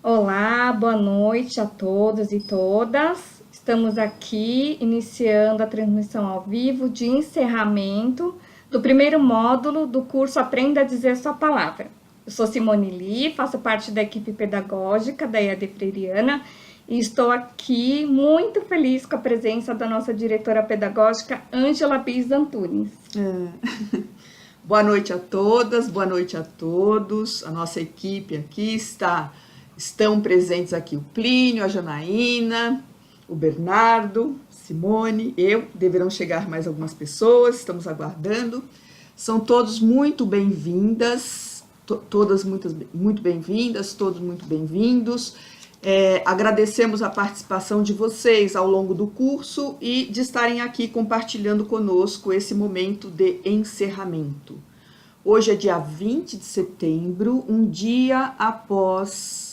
Olá, boa noite a todos e todas. Estamos aqui iniciando a transmissão ao vivo de encerramento do primeiro módulo do curso Aprenda a Dizer Sua Palavra. Eu sou Simone Li, faço parte da equipe pedagógica da EAD Freiriana e estou aqui muito feliz com a presença da nossa diretora pedagógica, Ângela Bis Antunes. Boa noite a todas, boa noite a todos. A nossa equipe aqui estão presentes aqui o Plínio, a Janaína, o Bernardo, Simone, eu. Deverão chegar mais algumas pessoas, estamos aguardando. São todos muito bem-vindas, todas muito bem-vindas, todos muito bem-vindos. Agradecemos a participação de vocês ao longo do curso e de estarem aqui compartilhando conosco esse momento de encerramento. Hoje é dia 20 de setembro, um dia após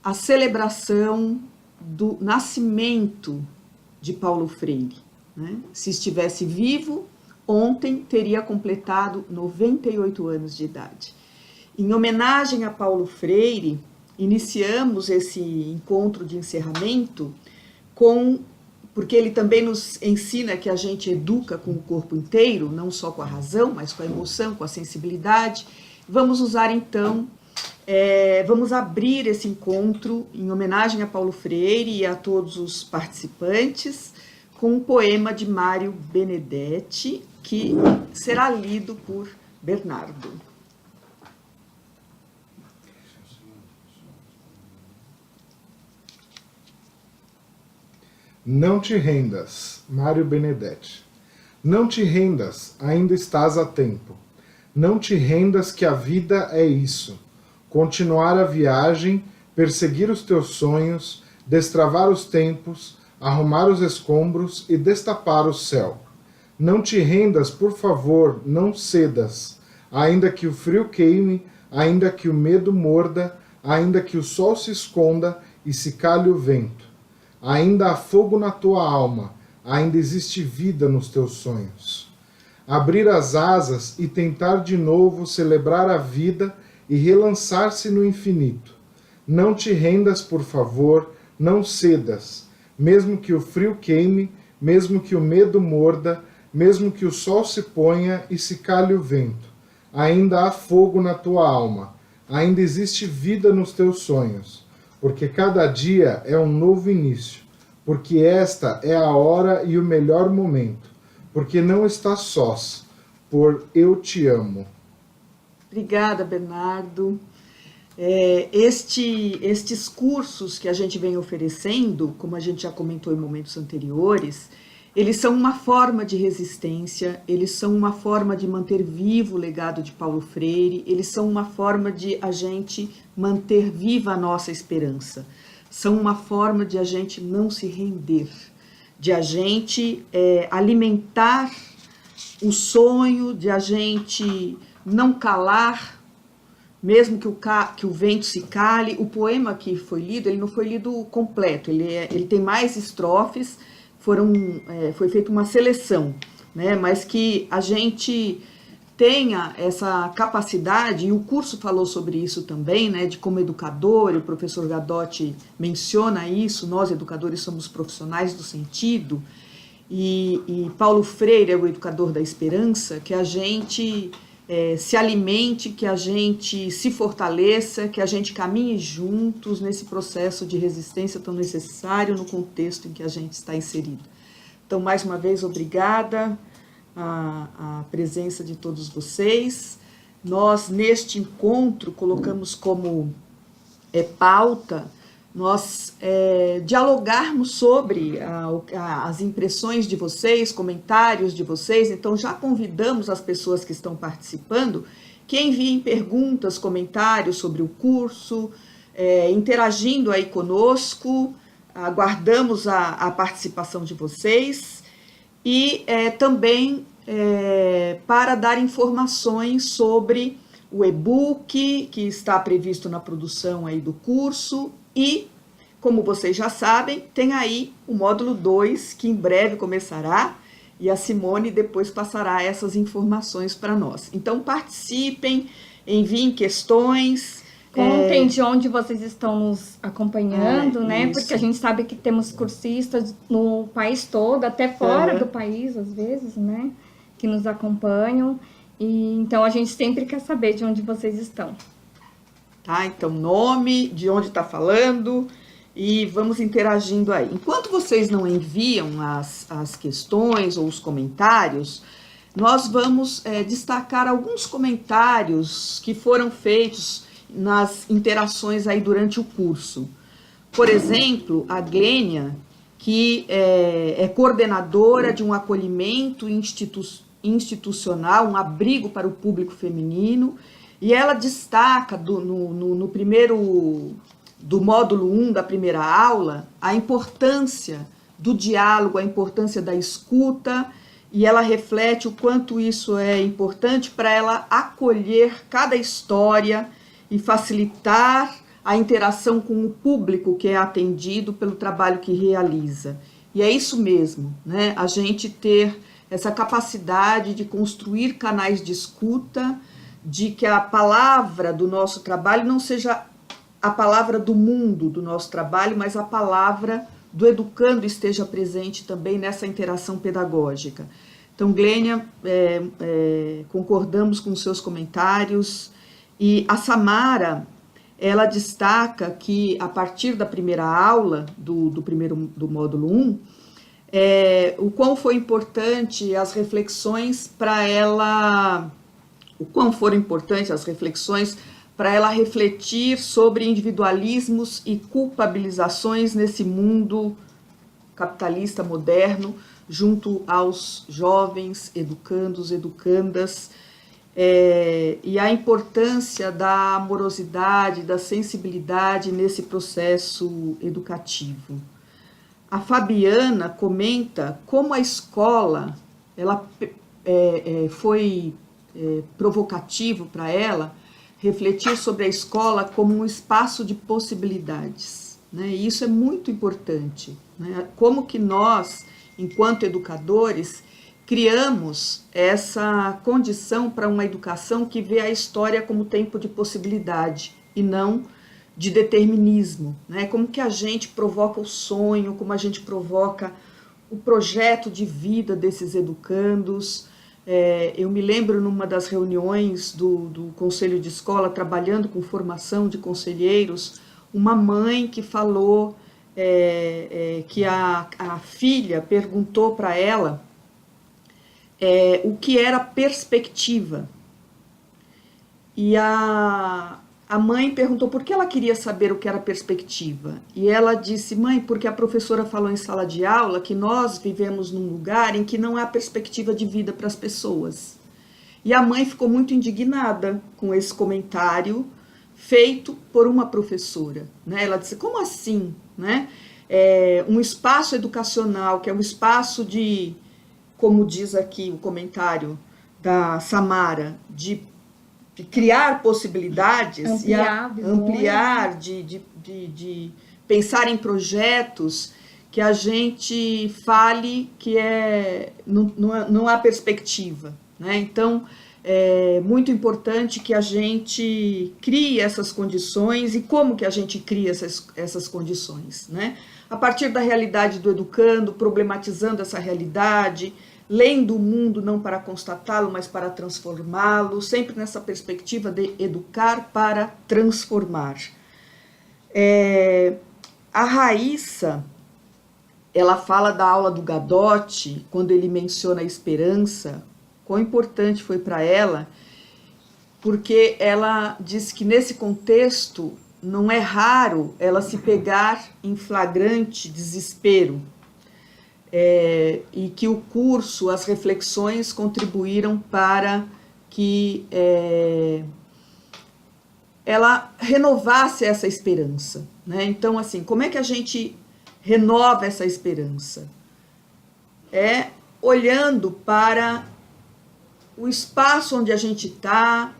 a celebração do nascimento de Paulo Freire, né? Se estivesse vivo, ontem teria completado 98 anos de idade. Em homenagem a Paulo Freire, iniciamos esse encontro de encerramento porque ele também nos ensina que a gente educa com o corpo inteiro, não só com a razão, mas com a emoção, com a sensibilidade. Vamos usar então, vamos abrir esse encontro em homenagem a Paulo Freire e a todos os participantes com um poema de Mário Benedetti, que será lido por Bernardo. Não te rendas, Mário Benedetti. Não te rendas, ainda estás a tempo. Não te rendas que a vida é isso. Continuar a viagem, perseguir os teus sonhos, destravar os tempos, arrumar os escombros e destapar o céu. Não te rendas, por favor, não cedas. Ainda que o frio queime, ainda que o medo morda, ainda que o sol se esconda e se calhe o vento. Ainda há fogo na tua alma, ainda existe vida nos teus sonhos. Abrir as asas e tentar de novo celebrar a vida e relançar-se no infinito. Não te rendas, por favor, não cedas, mesmo que o frio queime, mesmo que o medo morda, mesmo que o sol se ponha e se calhe o vento. Ainda há fogo na tua alma, ainda existe vida nos teus sonhos. Porque cada dia é um novo início, porque esta é a hora e o melhor momento, porque não estás sós, por eu te amo. Obrigada, Bernardo. Estes cursos que a gente vem oferecendo, como a gente já comentou em momentos anteriores, eles são uma forma de resistência, eles são uma forma de manter vivo o legado de Paulo Freire, eles são uma forma de a gente manter viva a nossa esperança, são uma forma de a gente não se render, de a gente alimentar o sonho, de a gente não calar, mesmo que o vento se cale. O poema que foi lido, ele não foi lido completo, ele tem mais estrofes, foi feita uma seleção, né? Mas que a gente tenha essa capacidade, e o curso falou sobre isso também, né? De como educador, e o professor Gadotti menciona isso, nós educadores somos profissionais do sentido, e Paulo Freire é o educador da esperança, que a gente se alimente, que a gente se fortaleça, que a gente caminhe juntos nesse processo de resistência tão necessário no contexto em que a gente está inserido. Então, mais uma vez, obrigada a presença de todos vocês. Nós, neste encontro, colocamos como pauta nós dialogarmos sobre as impressões de vocês, comentários de vocês. Então, já convidamos as pessoas que estão participando que enviem perguntas, comentários sobre o curso, interagindo aí conosco. Aguardamos a participação de vocês e também para dar informações sobre o e-book que está previsto na produção aí do curso. E, como vocês já sabem, tem aí o módulo 2, que em breve começará, e a Simone depois passará essas informações para nós. Então, participem, enviem questões, Contem de onde vocês estão nos acompanhando, né? Isso. Porque a gente sabe que temos cursistas no país todo, até fora do país, às vezes, né? Que nos acompanham. E então a gente sempre quer saber de onde vocês estão. Tá? Então, nome, de onde está falando, e vamos interagindo aí. Enquanto vocês não enviam as questões ou os comentários, nós vamos destacar alguns comentários que foram feitos nas interações aí durante o curso. Por exemplo, a Glênia, que é coordenadora de um acolhimento institucional, um abrigo para o público feminino, e ela destaca no primeiro, do módulo 1 da primeira aula, a importância do diálogo, a importância da escuta, e ela reflete o quanto isso é importante para ela acolher cada história e facilitar a interação com o público que é atendido pelo trabalho que realiza. E é isso mesmo, né? A gente ter essa capacidade de construir canais de escuta, de que a palavra do nosso trabalho não seja a palavra do mundo do nosso trabalho, mas a palavra do educando esteja presente também nessa interação pedagógica. Então, Glênia, concordamos com os seus comentários. E a Samara, ela destaca que a partir da primeira aula do módulo 1, o quão foi importante as reflexões para ela, refletir sobre individualismos e culpabilizações nesse mundo capitalista moderno, junto aos jovens educandos, educandas, e a importância da amorosidade, da sensibilidade nesse processo educativo. A Fabiana comenta como a escola foi provocativo para ela refletir sobre a escola como um espaço de possibilidades, né? E isso é muito importante, né? Como que nós, enquanto educadores, criamos essa condição para uma educação que vê a história como tempo de possibilidade e não de determinismo, né? Como que a gente provoca o sonho, como a gente provoca o projeto de vida desses educandos. Eu me lembro numa das reuniões do Conselho de Escola, trabalhando com formação de conselheiros, uma mãe que falou que a filha perguntou para ela o que era perspectiva. E a mãe perguntou por que ela queria saber o que era perspectiva. E ela disse: mãe, porque a professora falou em sala de aula que nós vivemos num lugar em que não há perspectiva de vida para as pessoas. E a mãe ficou muito indignada com esse comentário feito por uma professora, né? Ela disse: como assim, né? Um espaço educacional, que é um espaço de, como diz aqui o comentário da Samara, de criar possibilidades, ampliar, de pensar em projetos, que a gente fale que não há perspectiva, né? Então, é muito importante que a gente crie essas condições. E como que a gente cria essas condições, né? A partir da realidade do educando, problematizando essa realidade, lendo o mundo não para constatá-lo, mas para transformá-lo, sempre nessa perspectiva de educar para transformar. A Raíssa, ela fala da aula do Gadotti, quando ele menciona a esperança, quão importante foi para ela, porque ela diz que nesse contexto não é raro ela se pegar em flagrante desespero, e que o curso, as reflexões contribuíram para que ela renovasse essa esperança, né? Então, assim, como é que a gente renova essa esperança? Olhando para o espaço onde a gente está,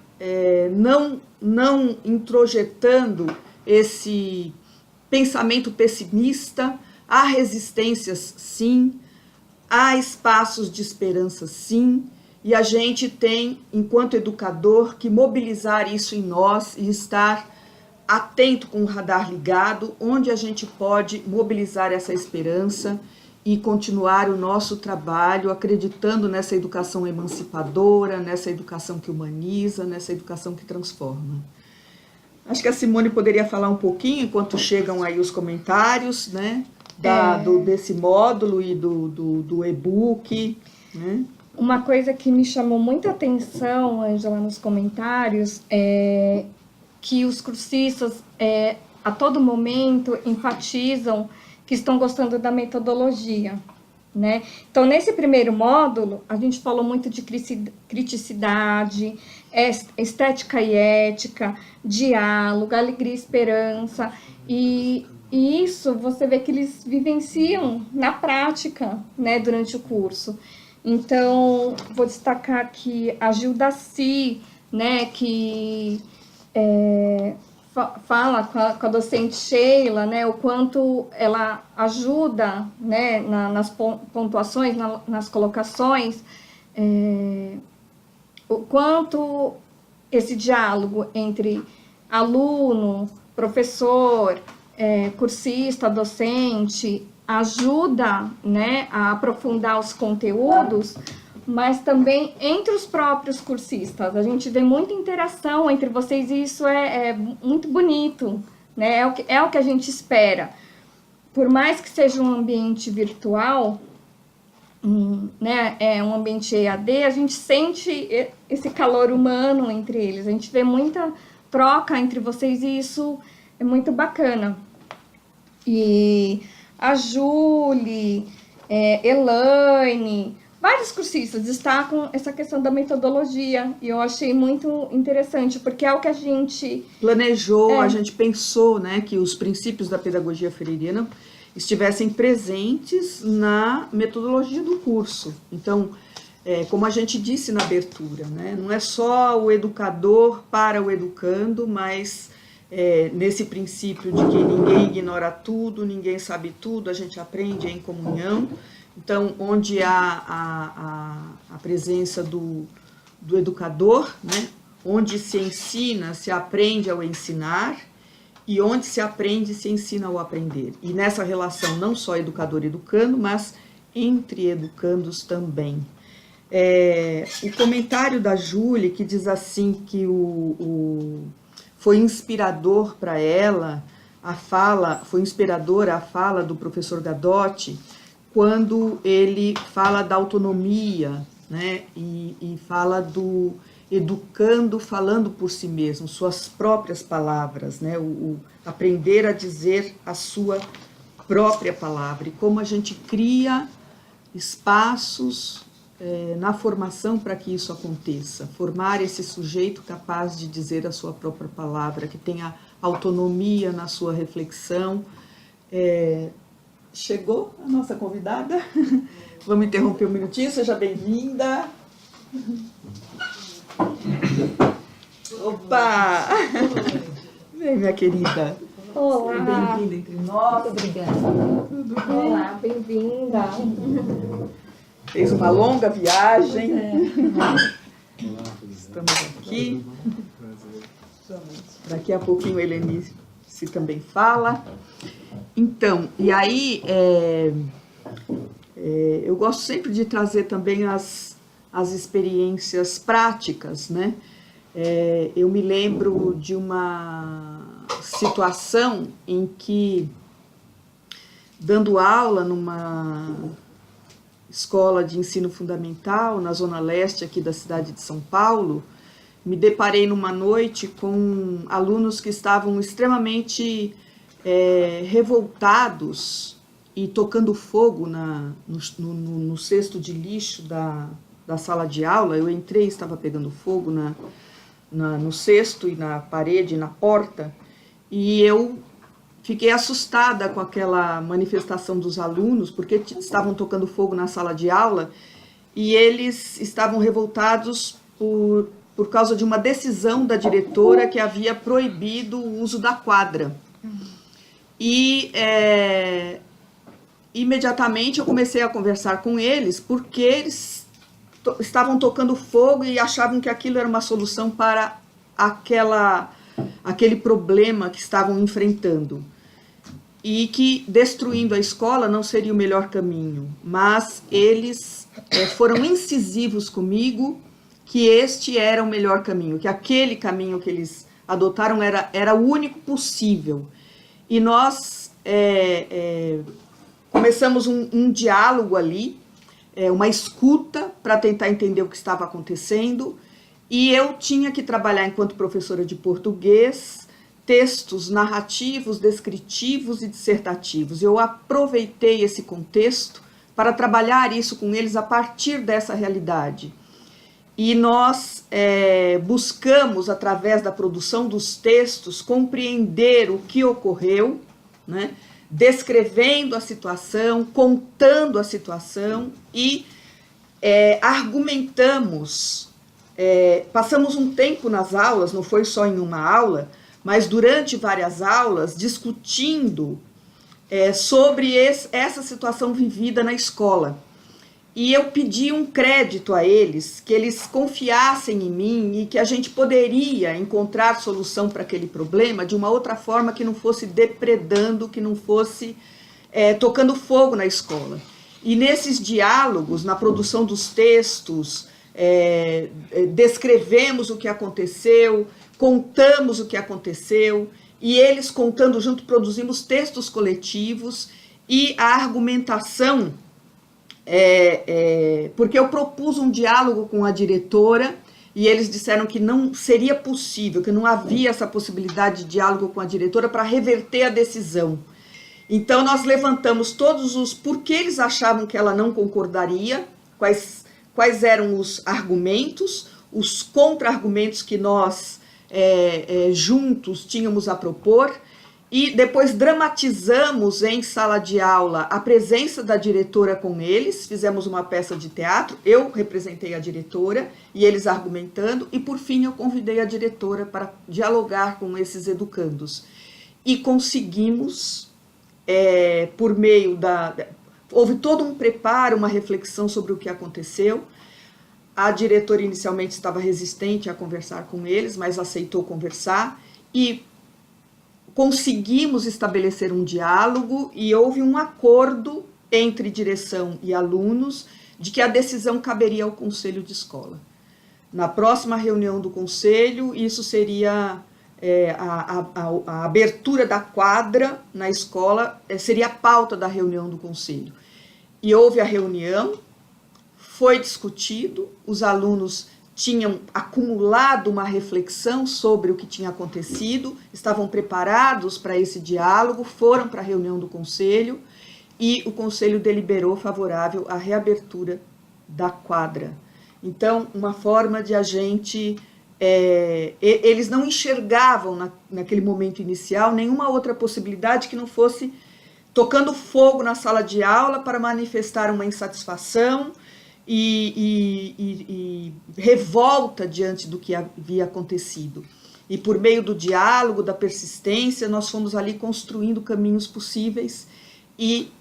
não introjetando esse pensamento pessimista. Há resistências, sim, há espaços de esperança, sim, e a gente tem, enquanto educador, que mobilizar isso em nós e estar atento, com o radar ligado, onde a gente pode mobilizar essa esperança e continuar o nosso trabalho acreditando nessa educação emancipadora, nessa educação que humaniza, nessa educação que transforma. Acho que a Simone poderia falar um pouquinho, enquanto chegam aí os comentários, né, desse módulo e do e-book, né? Uma coisa que me chamou muita atenção, Ângela, nos comentários, é que os cursistas, a todo momento, enfatizam que estão gostando da metodologia, né? Então, nesse primeiro módulo, a gente falou muito de criticidade, estética e ética, diálogo, alegria e esperança, e isso você vê que eles vivenciam na prática, né, durante o curso. Então, vou destacar aqui a Gildaci, né, que fala com a docente Sheila, né, o quanto ela ajuda, né, nas pontuações, nas colocações, o quanto esse diálogo entre aluno, professor, cursista, docente, ajuda, né, a aprofundar os conteúdos, mas também entre os próprios cursistas. A gente vê muita interação entre vocês e isso é muito bonito, né? É o que a gente espera. Por mais que seja um ambiente virtual, né, um ambiente EAD, a gente sente esse calor humano entre eles. A gente vê muita troca entre vocês e isso é muito bacana. E a Julie, Elaine, vários cursistas destacam essa questão da metodologia, e eu achei muito interessante, porque é o que a gente planejou, a gente pensou, né, que os princípios da pedagogia freiriana estivessem presentes na metodologia do curso. Então, como a gente disse na abertura, né, não é só o educador para o educando, mas nesse princípio de que ninguém ignora tudo, ninguém sabe tudo, a gente aprende em comunhão. Então, onde há a presença do educador, né, onde se ensina, se aprende ao ensinar, e onde se aprende, se ensina ao aprender. E nessa relação, não só educador-educando, mas entre educandos também. O comentário da Júlia, que diz assim que foi inspirador para ela, foi inspiradora a fala do professor Gadotti, quando ele fala da autonomia, né, e fala do educando falando por si mesmo, suas próprias palavras, né, o aprender a dizer a sua própria palavra, e como a gente cria espaços na formação para que isso aconteça, formar esse sujeito capaz de dizer a sua própria palavra, que tenha autonomia na sua reflexão. Chegou a nossa convidada, vamos interromper um minutinho, seja bem-vinda. Opa! Vem, minha querida. Olá. Bem-vinda entre nós. Muito obrigada. Olá, bem-vinda. Fez uma longa viagem. Estamos aqui. Daqui a pouquinho a Helenice também fala. Então, e aí eu gosto sempre de trazer também as experiências práticas, né? Eu me lembro de uma situação em que, dando aula numa escola de ensino fundamental, na zona leste aqui da cidade de São Paulo, me deparei numa noite com alunos que estavam extremamente revoltados e tocando fogo no cesto de lixo da sala de aula. Eu entrei e estava pegando fogo no cesto e na parede, na porta, e eu fiquei assustada com aquela manifestação dos alunos, porque estavam tocando fogo na sala de aula e eles estavam revoltados por causa de uma decisão da diretora que havia proibido o uso da quadra. E imediatamente eu comecei a conversar com eles, porque eles estavam tocando fogo e achavam que aquilo era uma solução para aquela aquele problema que estavam enfrentando. E que destruindo a escola não seria o melhor caminho, mas eles foram incisivos comigo que este era o melhor caminho, que aquele caminho que eles adotaram era o único possível. E nós começamos um diálogo ali, uma escuta para tentar entender o que estava acontecendo, e eu tinha que trabalhar enquanto professora de português, textos narrativos, descritivos e dissertativos. Eu aproveitei esse contexto para trabalhar isso com eles a partir dessa realidade. E nós buscamos, através da produção dos textos, compreender o que ocorreu, né? Descrevendo a situação, contando a situação e argumentamos. Passamos um tempo nas aulas, não foi só em uma aula, mas durante várias aulas, discutindo sobre essa situação vivida na escola. E eu pedi um crédito a eles, que eles confiassem em mim e que a gente poderia encontrar solução para aquele problema de uma outra forma que não fosse depredando, que não fosse tocando fogo na escola. E nesses diálogos, na produção dos textos, descrevemos o que aconteceu, contamos o que aconteceu, e eles contando junto, produzimos textos coletivos e a argumentação, porque eu propus um diálogo com a diretora e eles disseram que não seria possível, que não havia essa possibilidade de diálogo com a diretora para reverter a decisão. Então nós levantamos todos os porquê eles achavam que ela não concordaria, quais eram os argumentos, os contra-argumentos que nós juntos tínhamos a propor, e depois dramatizamos em sala de aula a presença da diretora com eles, fizemos uma peça de teatro, eu representei a diretora e eles argumentando, e por fim eu convidei a diretora para dialogar com esses educandos. E conseguimos, por meio houve todo um preparo, uma reflexão sobre o que aconteceu. A diretora inicialmente estava resistente a conversar com eles, mas aceitou conversar e conseguimos estabelecer um diálogo e houve um acordo entre direção e alunos de que a decisão caberia ao conselho de escola. Na próxima reunião do conselho, isso seria a abertura da quadra na escola, seria a pauta da reunião do conselho. E houve a reunião, foi discutido, os alunos tinham acumulado uma reflexão sobre o que tinha acontecido, estavam preparados para esse diálogo, foram para a reunião do conselho e o conselho deliberou favorável à reabertura da quadra. Então, uma forma de a gente... eles não enxergavam naquele momento inicial nenhuma outra possibilidade que não fosse tocando fogo na sala de aula para manifestar uma insatisfação e revolta diante do que havia acontecido. E por meio do diálogo, da persistência, nós fomos ali construindo caminhos possíveis e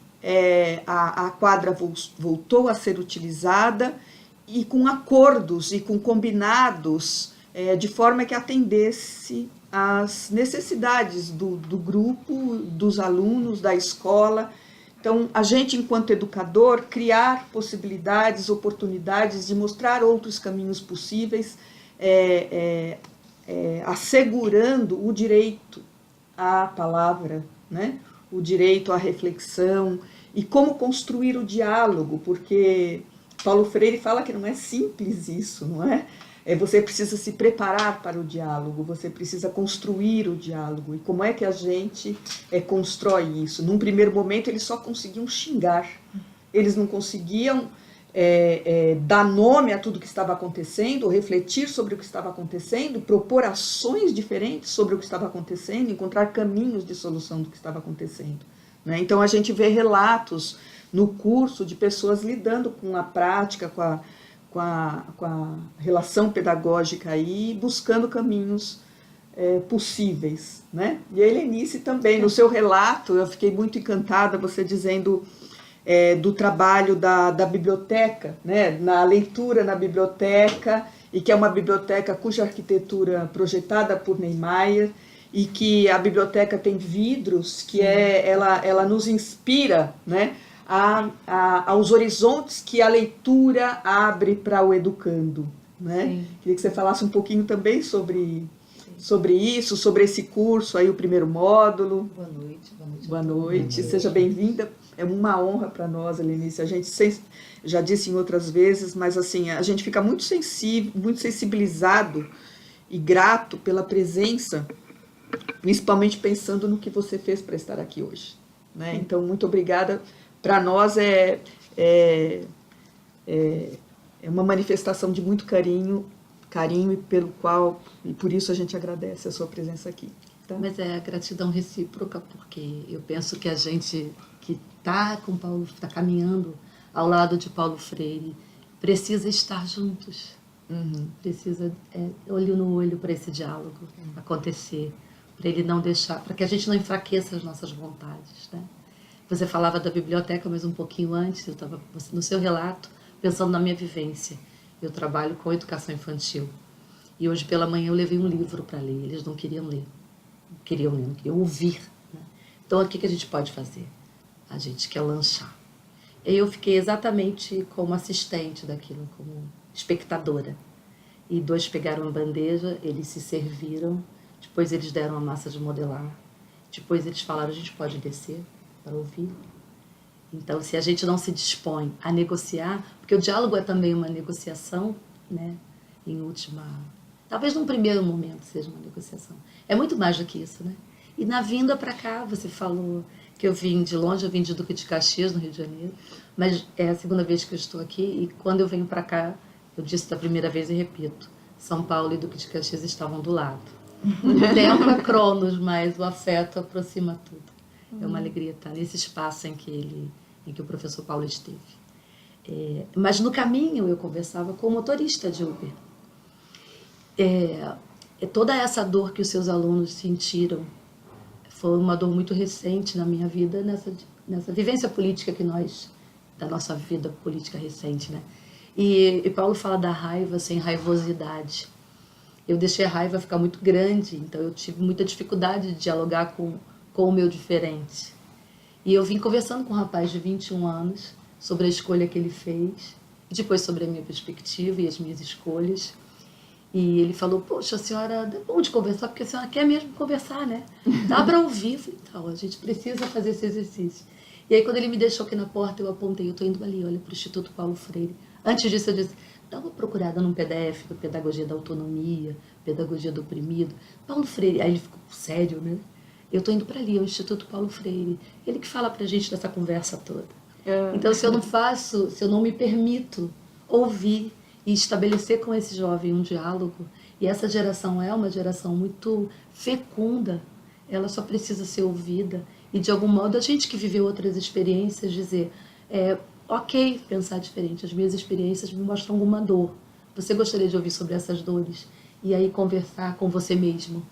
a quadra voltou a ser utilizada e com acordos e com combinados de forma que atendesse às necessidades do grupo, dos alunos, da escola. Então, a gente, enquanto educador, criar possibilidades, oportunidades de mostrar outros caminhos possíveis, assegurando o direito à palavra, né? O direito à reflexão e como construir o diálogo, porque Paulo Freire fala que não é simples isso, não é? Você precisa se preparar para o diálogo, você precisa construir o diálogo. E como é que a gente constrói isso? Num primeiro momento, eles só conseguiam xingar. Eles não conseguiam dar nome a tudo que estava acontecendo, refletir sobre o que estava acontecendo, propor ações diferentes sobre o que estava acontecendo, encontrar caminhos de solução do que estava acontecendo, né? Então, a gente vê relatos no curso de pessoas lidando com a prática, com a relação pedagógica aí, buscando caminhos possíveis, né? E a Helenice também, no seu relato, eu fiquei muito encantada, você dizendo do trabalho da biblioteca, né? Na leitura na biblioteca e que é uma biblioteca cuja arquitetura projetada por Niemeyer, e que a biblioteca tem vidros, que ela nos inspira, né, aos horizontes que a leitura abre para o educando. Né? Queria que você falasse um pouquinho também sobre isso, sobre esse curso, aí o primeiro módulo. Boa noite. Boa noite, seja bem-vinda. É uma honra para nós, Helenice. A gente já disse em outras vezes, mas assim, a gente fica muito sensível, muito sensibilizado e grato pela presença, principalmente pensando no que você fez para estar aqui hoje. Né? Então, muito obrigada. Para nós é uma manifestação de muito carinho e por isso a gente agradece a sua presença aqui. Tá? Mas é gratidão recíproca, porque eu penso que a gente que está com Paulo, está caminhando ao lado de Paulo Freire, precisa estar juntos. Precisa olho no olho para esse diálogo acontecer, para ele não deixar, para que a gente não enfraqueça as nossas vontades. Né? Você falava da biblioteca, mas um pouquinho antes, eu estava no seu relato, pensando na minha vivência. Eu trabalho com educação infantil. E hoje pela manhã eu levei um livro para ler. Eles não queriam ler. Não queriam ouvir. Né? Então, o que a gente pode fazer? A gente quer lanchar. E eu fiquei exatamente como assistente daquilo, como espectadora. E 2 pegaram a bandeja, eles se serviram. Depois eles deram a massa de modelar. Depois eles falaram, a gente pode descer para ouvir. Então, se a gente não se dispõe a negociar, porque o diálogo é também uma negociação, né? Em última... Talvez num primeiro momento seja uma negociação. É muito mais do que isso, né? E na vinda para cá, você falou que eu vim de longe, eu vim de Duque de Caxias, no Rio de Janeiro, mas é a segunda vez que eu estou aqui, e quando eu venho para cá, eu disse da primeira vez e repito, São Paulo e Duque de Caxias estavam do lado. O tempo é cronos, mas o afeto aproxima tudo. É uma alegria estar nesse espaço em que o professor Paulo esteve. Mas no caminho eu conversava com o motorista de Uber. Toda essa dor que os seus alunos sentiram foi uma dor muito recente na minha vida, nessa vivência política da nossa vida política recente, né? E Paulo fala da raiva sem raivosidade. Eu deixei a raiva ficar muito grande, então eu tive muita dificuldade de dialogar com o meu diferente. E eu vim conversando com um rapaz de 21 anos sobre a escolha que ele fez, e depois sobre a minha perspectiva e as minhas escolhas. E ele falou, poxa, a senhora, é bom de conversar, porque a senhora quer mesmo conversar, né? Dá para ouvir. Eu falei, então, a gente precisa fazer esse exercício. E aí, quando ele me deixou aqui na porta, eu apontei, eu estou indo ali, olha, para o Instituto Paulo Freire. Antes disso, eu disse, dá uma procurada num PDF, do Pedagogia da Autonomia, Pedagogia do Oprimido. Paulo Freire, aí ele ficou sério, né? Eu estou indo para ali, é o Instituto Paulo Freire. Ele que fala para a gente dessa conversa toda. Então, se eu não me permito ouvir e estabelecer com esse jovem um diálogo, e essa geração é uma geração muito fecunda, ela só precisa ser ouvida, e de algum modo a gente que viveu outras experiências dizer, ok pensar diferente, as minhas experiências me mostram alguma dor, você gostaria de ouvir sobre essas dores? E aí conversar com você mesmo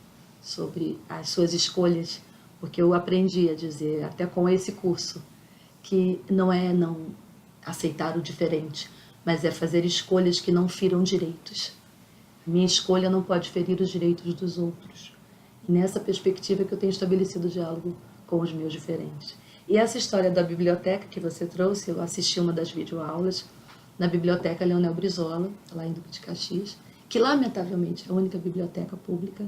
sobre as suas escolhas, porque eu aprendi a dizer, até com esse curso, que não é não aceitar o diferente, mas é fazer escolhas que não firam direitos. Minha escolha não pode ferir os direitos dos outros. E nessa perspectiva que eu tenho estabelecido o diálogo com os meus diferentes. E essa história da biblioteca que você trouxe, eu assisti uma das videoaulas na Biblioteca Leonel Brizola, lá em Duque de Caxias, que lamentavelmente é a única biblioteca pública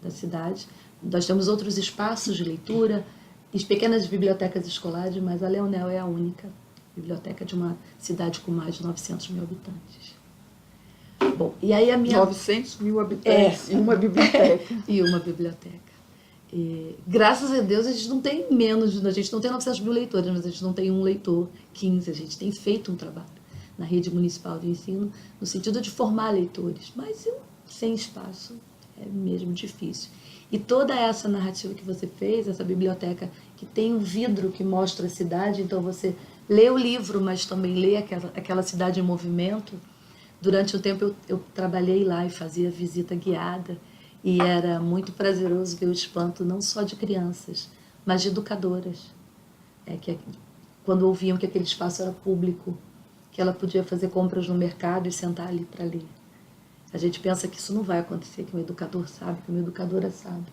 da cidade. Nós temos outros espaços de leitura, e pequenas bibliotecas escolares, mas a Leonel é a única biblioteca de uma cidade com mais de 900 mil habitantes. Bom, e aí a minha... 900 mil habitantes e uma biblioteca. E uma biblioteca. E, graças a Deus, a gente não tem menos, a gente não tem 900 mil leitores, mas a gente não tem um leitor, 15. A gente tem feito um trabalho na rede municipal de ensino, no sentido de formar leitores, mas sem espaço é mesmo difícil. E toda essa narrativa que você fez, essa biblioteca que tem um vidro que mostra a cidade, então você lê o livro, mas também lê aquela cidade em movimento. Durante um tempo eu trabalhei lá e fazia visita guiada, e era muito prazeroso ver o espanto não só de crianças, mas de educadoras, quando ouviam que aquele espaço era público, que ela podia fazer compras no mercado e sentar ali para ler. A gente pensa que isso não vai acontecer, que um educador sabe, que uma educadora sabe.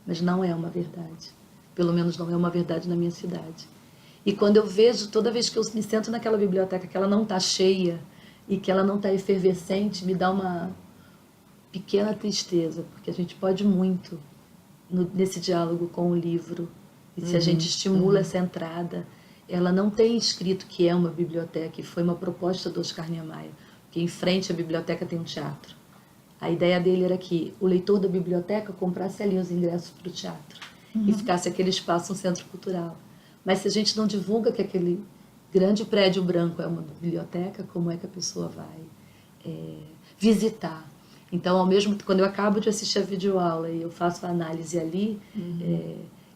Mas não é uma verdade. Pelo menos não é uma verdade na minha cidade. E quando eu vejo, toda vez que eu me sento naquela biblioteca, que ela não está cheia e que ela não está efervescente, me dá uma pequena tristeza, porque a gente pode muito nesse diálogo com o livro. E se a gente estimula essa entrada, ela não tem escrito que é uma biblioteca, e foi uma proposta do Oscar Niemeyer, que em frente à biblioteca tem um teatro. A ideia dele era que o leitor da biblioteca comprasse ali os ingressos para o teatro e ficasse aquele espaço um centro cultural. Mas se a gente não divulga que aquele grande prédio branco é uma biblioteca, como é que a pessoa vai visitar? Então, ao mesmo quando eu acabo de assistir a videoaula e eu faço a análise ali,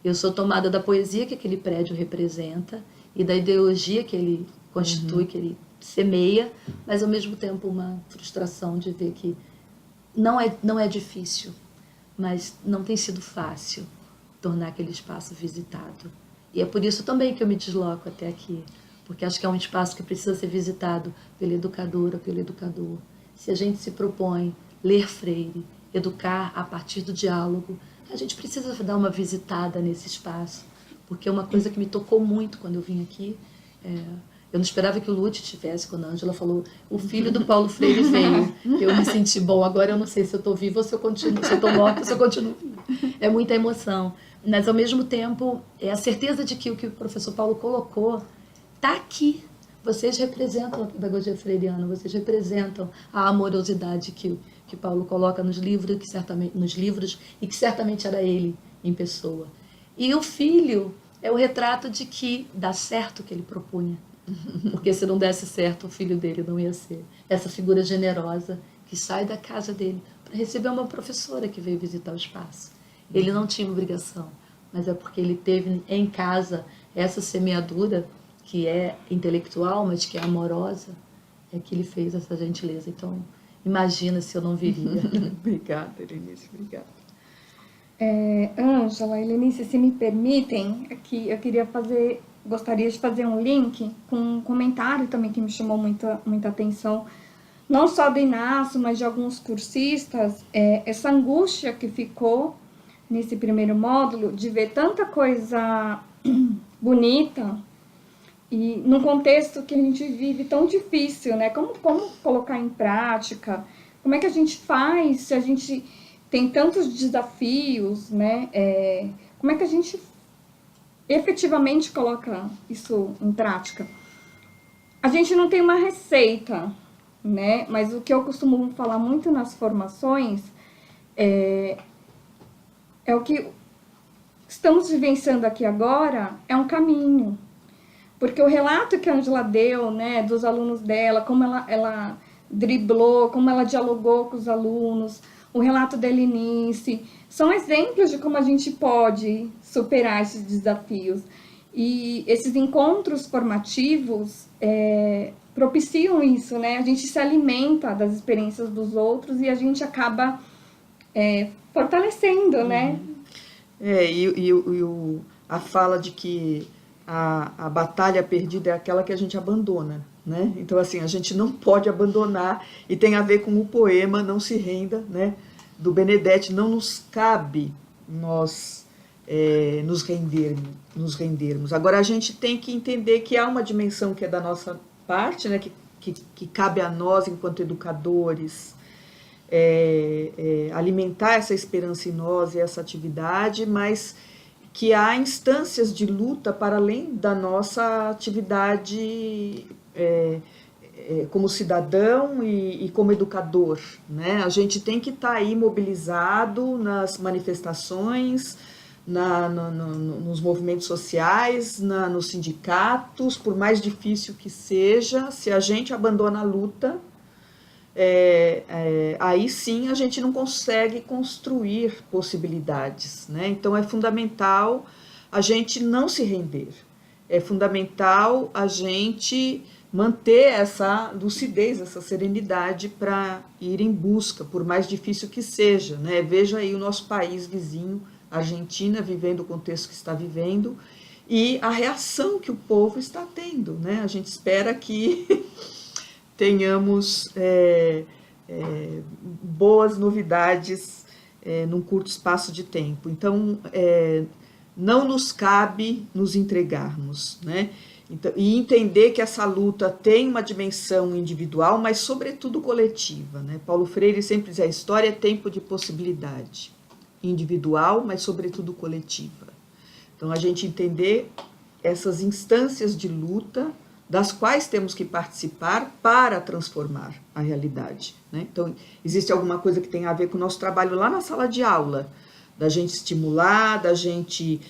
eu sou tomada da poesia que aquele prédio representa e da ideologia que ele constitui, que ele semeia, mas ao mesmo tempo uma frustração de ver que não é difícil, mas não tem sido fácil tornar aquele espaço visitado. E é por isso também que eu me desloco até aqui, porque acho que é um espaço que precisa ser visitado pela educadora, pelo educador. Se a gente se propõe ler Freire, educar a partir do diálogo, a gente precisa dar uma visitada nesse espaço, porque é uma coisa que me tocou muito quando eu vim aqui. Eu não esperava que o Lute tivesse, quando a Ângela falou, o filho do Paulo Freire veio. Eu me senti, bom, agora eu não sei se eu estou viva ou se eu continuo, se eu estou morta ou se eu continuo viva. É muita emoção. Mas, ao mesmo tempo, é a certeza de que o que o professor Paulo colocou está aqui. Vocês representam a pedagogia freiriana, vocês representam a amorosidade que Paulo coloca nos livros, e que certamente era ele em pessoa. E o filho é o retrato de que dá certo o que ele propunha. Porque se não desse certo, o filho dele não ia ser essa figura generosa que sai da casa dele para receber uma professora que veio visitar o espaço. Ele não tinha obrigação, mas é porque ele teve em casa essa semeadura que é intelectual, mas que é amorosa, é que ele fez essa gentileza. Então, imagina se eu não viria. Obrigada, Helenice, obrigada. Ângela e Lenice, se me permitem, aqui eu gostaria de fazer um link com um comentário também que me chamou muita atenção, não só do Inácio, mas de alguns cursistas, essa angústia que ficou nesse primeiro módulo de ver tanta coisa bonita e num contexto que a gente vive tão difícil, né? Como colocar em prática? Como é que a gente faz se a gente tem tantos desafios, né? Como é que a gente efetivamente coloca isso em prática? A gente não tem uma receita, né? Mas o que eu costumo falar muito nas formações é o que estamos vivenciando aqui agora é um caminho. Porque o relato que a Ângela deu, né, dos alunos dela, como ela driblou, como ela dialogou com os alunos, o relato da Helenice, são exemplos de como a gente pode superar esses desafios. E esses encontros formativos propiciam isso, né? A gente se alimenta das experiências dos outros e a gente acaba fortalecendo, né? A fala de que a batalha perdida é aquela que a gente abandona, né? Então, assim, a gente não pode abandonar, e tem a ver com o poema Não Se Renda, né? Do Benedetti. Não nos cabe nós nos rendermos. Agora, a gente tem que entender que há uma dimensão que é da nossa parte, né? Que cabe a nós, enquanto educadores, alimentar essa esperança em nós e essa atividade, mas que há instâncias de luta para além da nossa atividade como cidadão e como educador, né? A gente tem que estar aí mobilizado nas manifestações, nos movimentos sociais, nos sindicatos, por mais difícil que seja. Se a gente abandona a luta, aí sim a gente não consegue construir possibilidades, né? Então é fundamental a gente não se render, é fundamental a gente manter essa lucidez, essa serenidade para ir em busca, por mais difícil que seja, né? Veja aí o nosso país vizinho, a Argentina, vivendo o contexto que está vivendo e a reação que o povo está tendo, né? A gente espera que tenhamos boas novidades num curto espaço de tempo. Então, não nos cabe nos entregarmos, né? Então, e entender que essa luta tem uma dimensão individual, mas sobretudo coletiva, né? Paulo Freire sempre diz: a história é tempo de possibilidade individual, mas sobretudo coletiva. Então, a gente entender essas instâncias de luta das quais temos que participar para transformar a realidade, né? Então, existe alguma coisa que tem a ver com o nosso trabalho lá na sala de aula, da gente estimular, da gente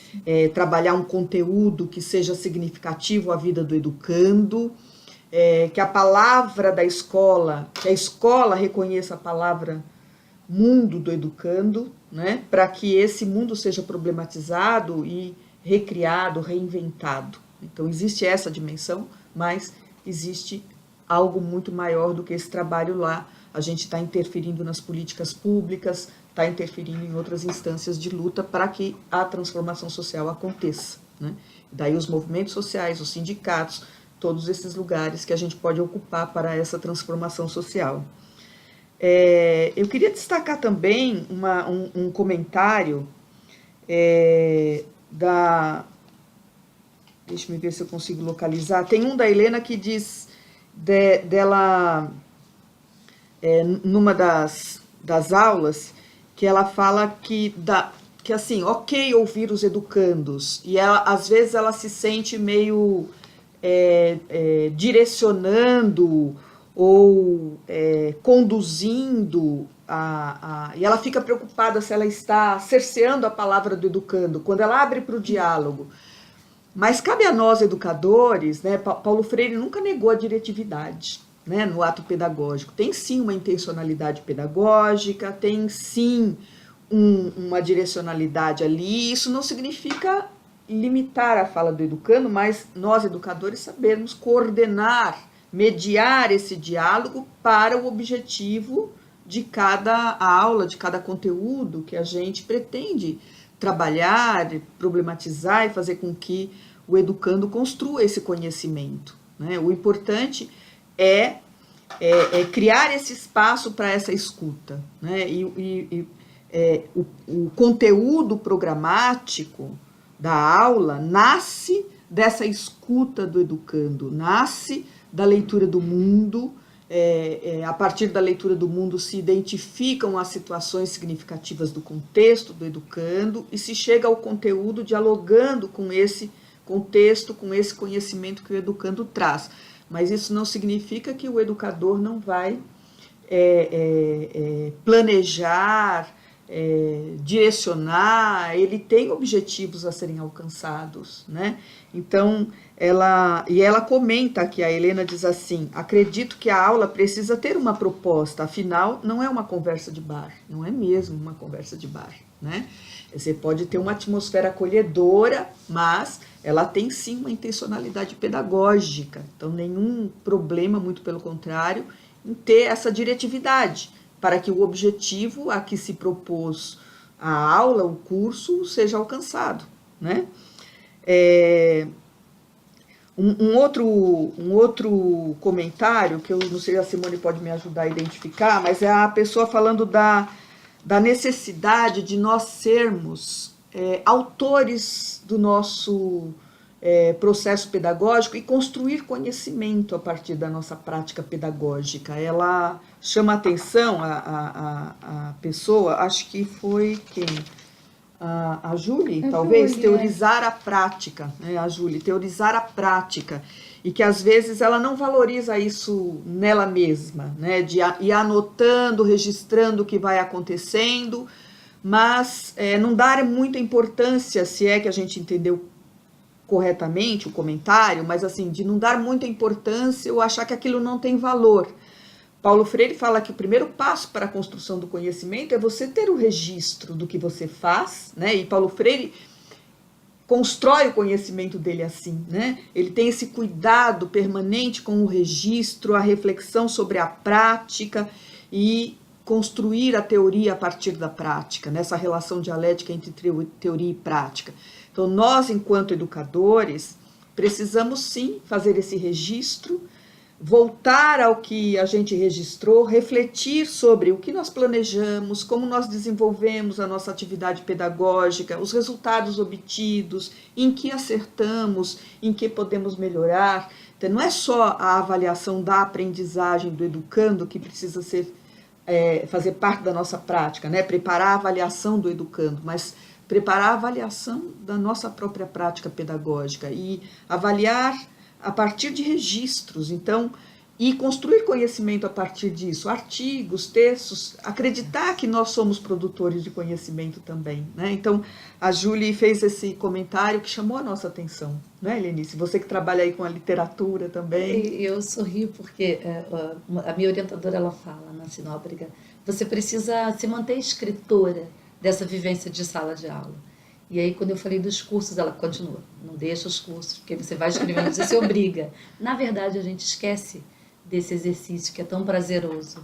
trabalhar um conteúdo que seja significativo à vida do educando, que a palavra da escola, que a escola reconheça a palavra mundo do educando, né, para que esse mundo seja problematizado e recriado, reinventado. Então, existe essa dimensão, mas existe algo muito maior do que esse trabalho lá. A gente está interferindo nas políticas públicas, está interferindo em outras instâncias de luta para que a transformação social aconteça, né? Daí os movimentos sociais, os sindicatos, todos esses lugares que a gente pode ocupar para essa transformação social. Eu queria destacar também um comentário deixa eu ver se eu consigo localizar. Tem um da Helena que diz dela, numa das aulas, que ela fala que assim, ok ouvir os educandos, e ela, às vezes ela se sente meio direcionando ou conduzindo, e ela fica preocupada se ela está cerceando a palavra do educando, quando ela abre para o diálogo. Mas cabe a nós, educadores, né? Paulo Freire nunca negou a diretividade, né, no ato pedagógico. Tem sim uma intencionalidade pedagógica, tem sim uma direcionalidade ali. Isso não significa limitar a fala do educando, mas nós, educadores, sabermos coordenar, mediar esse diálogo para o objetivo de cada aula, de cada conteúdo que a gente pretende trabalhar, problematizar e fazer com que o educando construa esse conhecimento, né? O importante é criar esse espaço para essa escuta, né? O conteúdo programático da aula nasce dessa escuta do educando, nasce da leitura do mundo. A partir da leitura do mundo se identificam as situações significativas do contexto do educando e se chega ao conteúdo dialogando com esse contexto, com esse conhecimento que o educando traz. Mas isso não significa que o educador não vai planejar, direcionar, ele tem objetivos a serem alcançados, né? Então, ela comenta aqui, a Helena diz assim: acredito que a aula precisa ter uma proposta, afinal, não é uma conversa de bar, não é mesmo uma conversa de bar, né? Você pode ter uma atmosfera acolhedora, mas ela tem sim uma intencionalidade pedagógica, então nenhum problema, muito pelo contrário, em ter essa diretividade, para que o objetivo a que se propôs a aula, o curso, seja alcançado, né? Um outro comentário, que eu não sei se a Simone pode me ajudar a identificar, mas é a pessoa falando da necessidade de nós sermos autores do nosso processo pedagógico e construir conhecimento a partir da nossa prática pedagógica. Ela chama atenção, a pessoa, acho que foi quem? A Júlia, talvez, Júlia. teorizar a prática, né? A Júlia, teorizar a prática, e que às vezes ela não valoriza isso nela mesma, né? De ir anotando, registrando o que vai acontecendo, mas não dar muita importância, se é que a gente entendeu corretamente o comentário, mas assim, de não dar muita importância ou achar que aquilo não tem valor. Paulo Freire fala que o primeiro passo para a construção do conhecimento é você ter o registro do que você faz, né? E Paulo Freire constrói o conhecimento dele assim, né? Ele tem esse cuidado permanente com o registro, a reflexão sobre a prática e construir a teoria a partir da prática, nessa relação dialética entre teoria e prática. Então, nós, enquanto educadores, precisamos sim fazer esse registro, voltar ao que a gente registrou, refletir sobre o que nós planejamos, como nós desenvolvemos a nossa atividade pedagógica, os resultados obtidos, em que acertamos, em que podemos melhorar. Então, não é só a avaliação da aprendizagem do educando que precisa fazer parte da nossa prática, né? Preparar a avaliação do educando, mas preparar a avaliação da nossa própria prática pedagógica e avaliar a partir de registros, então, e construir conhecimento a partir disso, artigos, textos, acreditar que nós somos produtores de conhecimento também, né? Então, a Júlia fez esse comentário que chamou a nossa atenção, né, Helenice? Você que trabalha aí com a literatura também. Eu sorrio porque a minha orientadora, ela fala, Nancy Nóbrega, você precisa se manter escritora dessa vivência de sala de aula. E aí, quando eu falei dos cursos, ela continua, não deixa os cursos, porque você vai escrevendo, você se obriga. Na verdade, a gente esquece desse exercício que é tão prazeroso.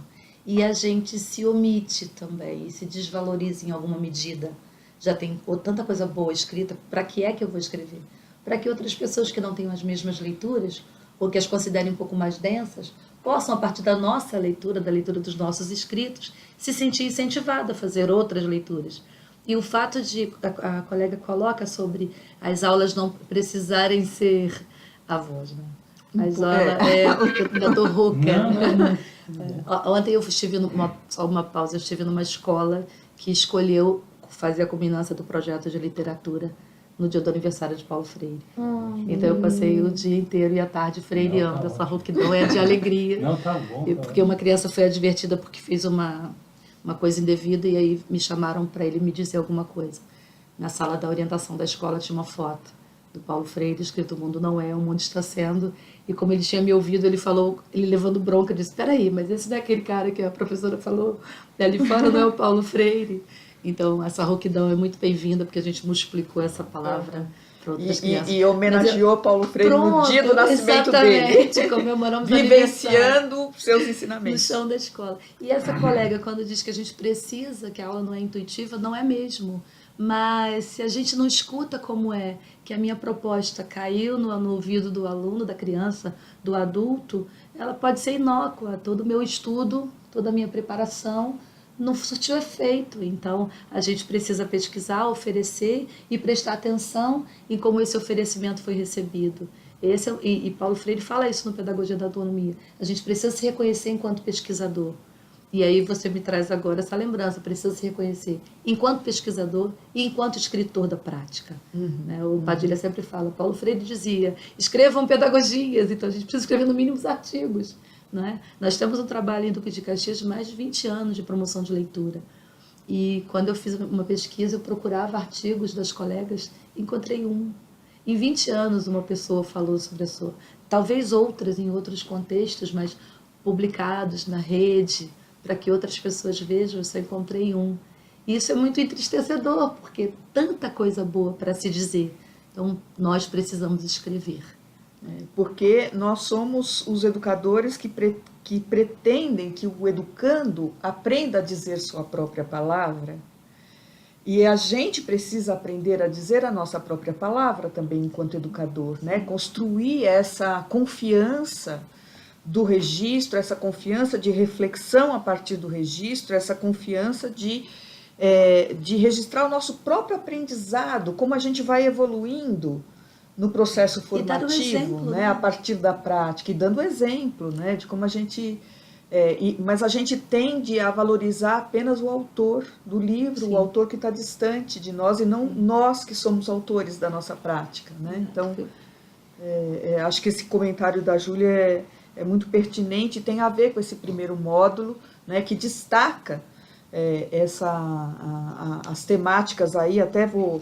E a gente se omite também, e se desvaloriza em alguma medida. Já tem tanta coisa boa escrita, para que é que eu vou escrever? Para que outras pessoas que não tenham as mesmas leituras, ou que as considerem um pouco mais densas, possam, a partir da nossa leitura, da leitura dos nossos escritos, se sentir incentivada a fazer outras leituras. E o fato de, a colega coloca sobre as aulas não precisarem ser avós, né? As aulas, eu ainda estou rouca. Ontem eu estive só uma pausa, eu estive numa escola que escolheu fazer a culminância do projeto de literatura no dia do aniversário de Paulo Freire. Então eu passei o dia inteiro e a tarde freireando. Essa rouquidão é de alegria. Não, tá bom. Porque uma criança foi advertida porque fez uma coisa indevida e aí me chamaram para ele me dizer alguma coisa. Na sala da orientação da escola tinha uma foto do Paulo Freire escrito: "O mundo não é, o mundo está sendo". E como ele tinha me ouvido, ele falou, ele levando bronca, disse: "Espera aí, mas esse não é aquele cara que a professora falou ali fora, não é o Paulo Freire?". Então essa rouquidão é muito bem-vinda porque a gente multiplicou essa palavra para outras crianças. E homenageou Paulo Freire no dia do nascimento dele. Comemoramos vivenciando seus ensinamentos. No chão da escola. E essa colega, quando diz que a gente precisa, que a aula não é intuitiva, não é mesmo. Mas se a gente não escuta como é que a minha proposta caiu no ouvido do aluno, da criança, do adulto, ela pode ser inócua. Todo o meu estudo, toda a minha preparação não surtiu efeito. Então, a gente precisa pesquisar, oferecer e prestar atenção em como esse oferecimento foi recebido. E Paulo Freire fala isso no Pedagogia da Autonomia. A gente precisa se reconhecer enquanto pesquisador. E aí você me traz agora essa lembrança, precisa se reconhecer enquanto pesquisador e enquanto escritor da prática. O Padilha sempre fala, Paulo Freire dizia, escrevam pedagogias, então a gente precisa escrever no mínimo os artigos. Né? Nós temos um trabalho em Duque de Caxias de mais de 20 anos de promoção de leitura. E quando eu fiz uma pesquisa, eu procurava artigos das colegas, encontrei um. Em 20 anos, uma pessoa falou sobre a sua. Talvez outras em outros contextos, mas publicados na rede, para que outras pessoas vejam, eu só encontrei um. E isso é muito entristecedor, porque tanta coisa boa para se dizer. Então, nós precisamos escrever. Porque nós somos os educadores que pretendem que o educando aprenda a dizer sua própria palavra, e a gente precisa aprender a dizer a nossa própria palavra também enquanto educador, né? Construir essa confiança do registro, essa confiança de reflexão a partir do registro, essa confiança de registrar o nosso próprio aprendizado, como a gente vai evoluindo no processo formativo, exemplo, né? A partir da prática, e dando exemplo, né? De como a gente... mas a gente tende a valorizar apenas o autor do livro, o autor que está distante de nós, e não nós que somos autores da nossa prática, né? Então, acho que esse comentário da Júlia é muito pertinente e tem a ver com esse primeiro módulo, né? Que destaca as temáticas aí, até vou...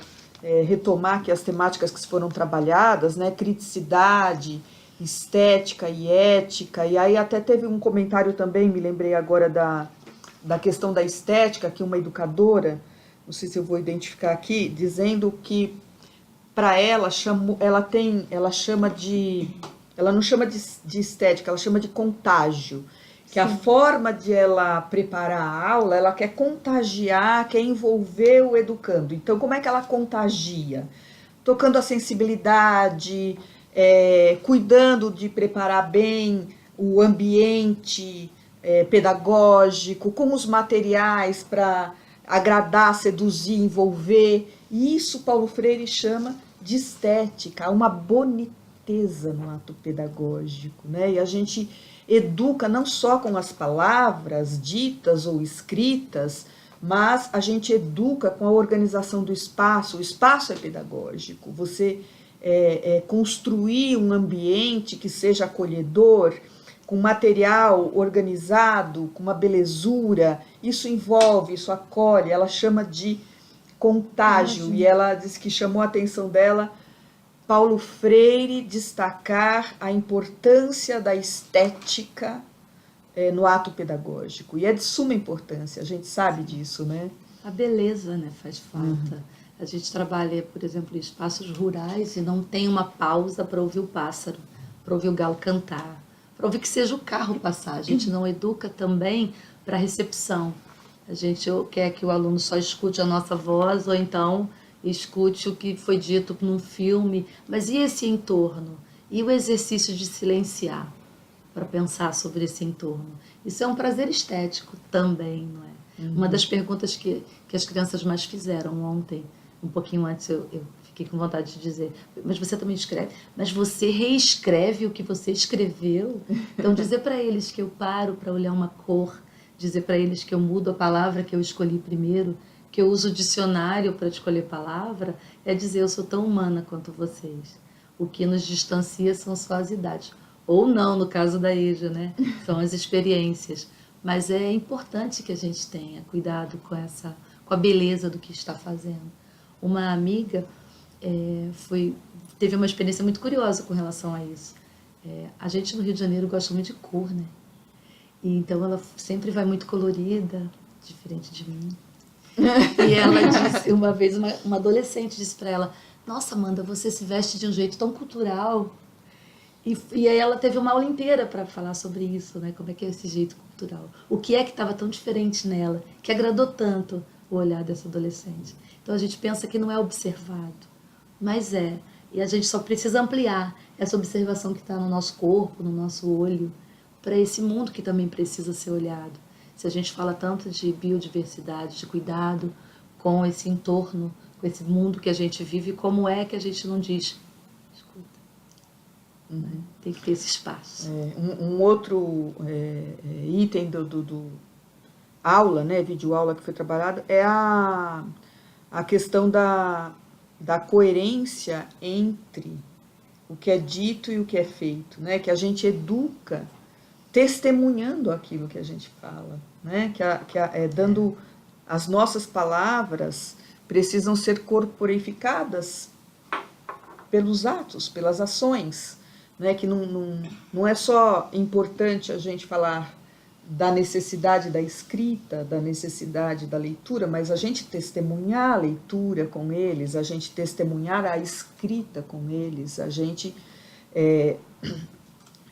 retomar aqui as temáticas que foram trabalhadas, né? Criticidade, estética e ética, e aí até teve um comentário também, me lembrei agora da questão da estética, que uma educadora, não sei se eu vou identificar aqui, dizendo que para ela, ela não chama de estética, ela chama de contágio, que a forma de ela preparar a aula, ela quer contagiar, quer envolver o educando. Então, como é que ela contagia? Tocando a sensibilidade, cuidando de preparar bem o ambiente pedagógico, com os materiais para agradar, seduzir, envolver. E isso Paulo Freire chama de estética, uma boniteza no ato pedagógico, né? E a gente educa não só com as palavras ditas ou escritas, mas a gente educa com a organização do espaço. O espaço é pedagógico. Você construir um ambiente que seja acolhedor, com material organizado, com uma belezura, isso envolve, isso acolhe. Ela chama de contágio, e ela disse que chamou a atenção dela Paulo Freire destacar a importância da estética no ato pedagógico. E é de suma importância, a gente sabe disso, né? A beleza, né, faz falta. A gente trabalha, por exemplo, em espaços rurais e não tem uma pausa para ouvir o pássaro, para ouvir o galo cantar, para ouvir que seja o carro passar. A gente não educa também para recepção. A gente quer que o aluno só escute a nossa voz ou então escute o que foi dito num filme. Mas e esse entorno? E o exercício de silenciar para pensar sobre esse entorno? Isso é um prazer estético também, não é? Uma das perguntas que as crianças mais fizeram ontem, um pouquinho antes eu fiquei com vontade de dizer, mas você também escreve? Mas você reescreve o que você escreveu? Então dizer para eles que eu paro para olhar uma cor, dizer para eles que eu mudo a palavra que eu escolhi primeiro, que eu uso o dicionário para escolher palavra, é dizer eu sou tão humana quanto vocês. O que nos distancia são só as idades. Ou não, no caso da Eja, né? São as experiências. Mas é importante que a gente tenha cuidado com a beleza do que está fazendo. Uma amiga teve uma experiência muito curiosa com relação a isso. A gente no Rio de Janeiro gosta muito de cor, né? E então ela sempre vai muito colorida, diferente de mim. E ela disse, uma vez, uma adolescente disse para ela, nossa, Amanda, você se veste de um jeito tão cultural. E aí ela teve uma aula inteira para falar sobre isso, né? Como é que é esse jeito cultural. O que é que estava tão diferente nela, que agradou tanto o olhar dessa adolescente. Então a gente pensa que não é observado, mas é. E a gente só precisa ampliar essa observação que está no nosso corpo, no nosso olho, para esse mundo que também precisa ser olhado. Se a gente fala tanto de biodiversidade, de cuidado com esse entorno, com esse mundo que a gente vive, como é que a gente não diz, escuta, né? Tem que ter esse espaço. Um outro item do aula, né, videoaula que foi trabalhado, é a questão da coerência entre o que é dito e o que é feito, né? Que a gente educa testemunhando aquilo que a gente fala, né? Dando as nossas palavras precisam ser corporificadas pelos atos, pelas ações, né? Que não é só importante a gente falar da necessidade da escrita, da necessidade da leitura, mas a gente testemunhar a leitura com eles, a gente testemunhar a escrita com eles, a gente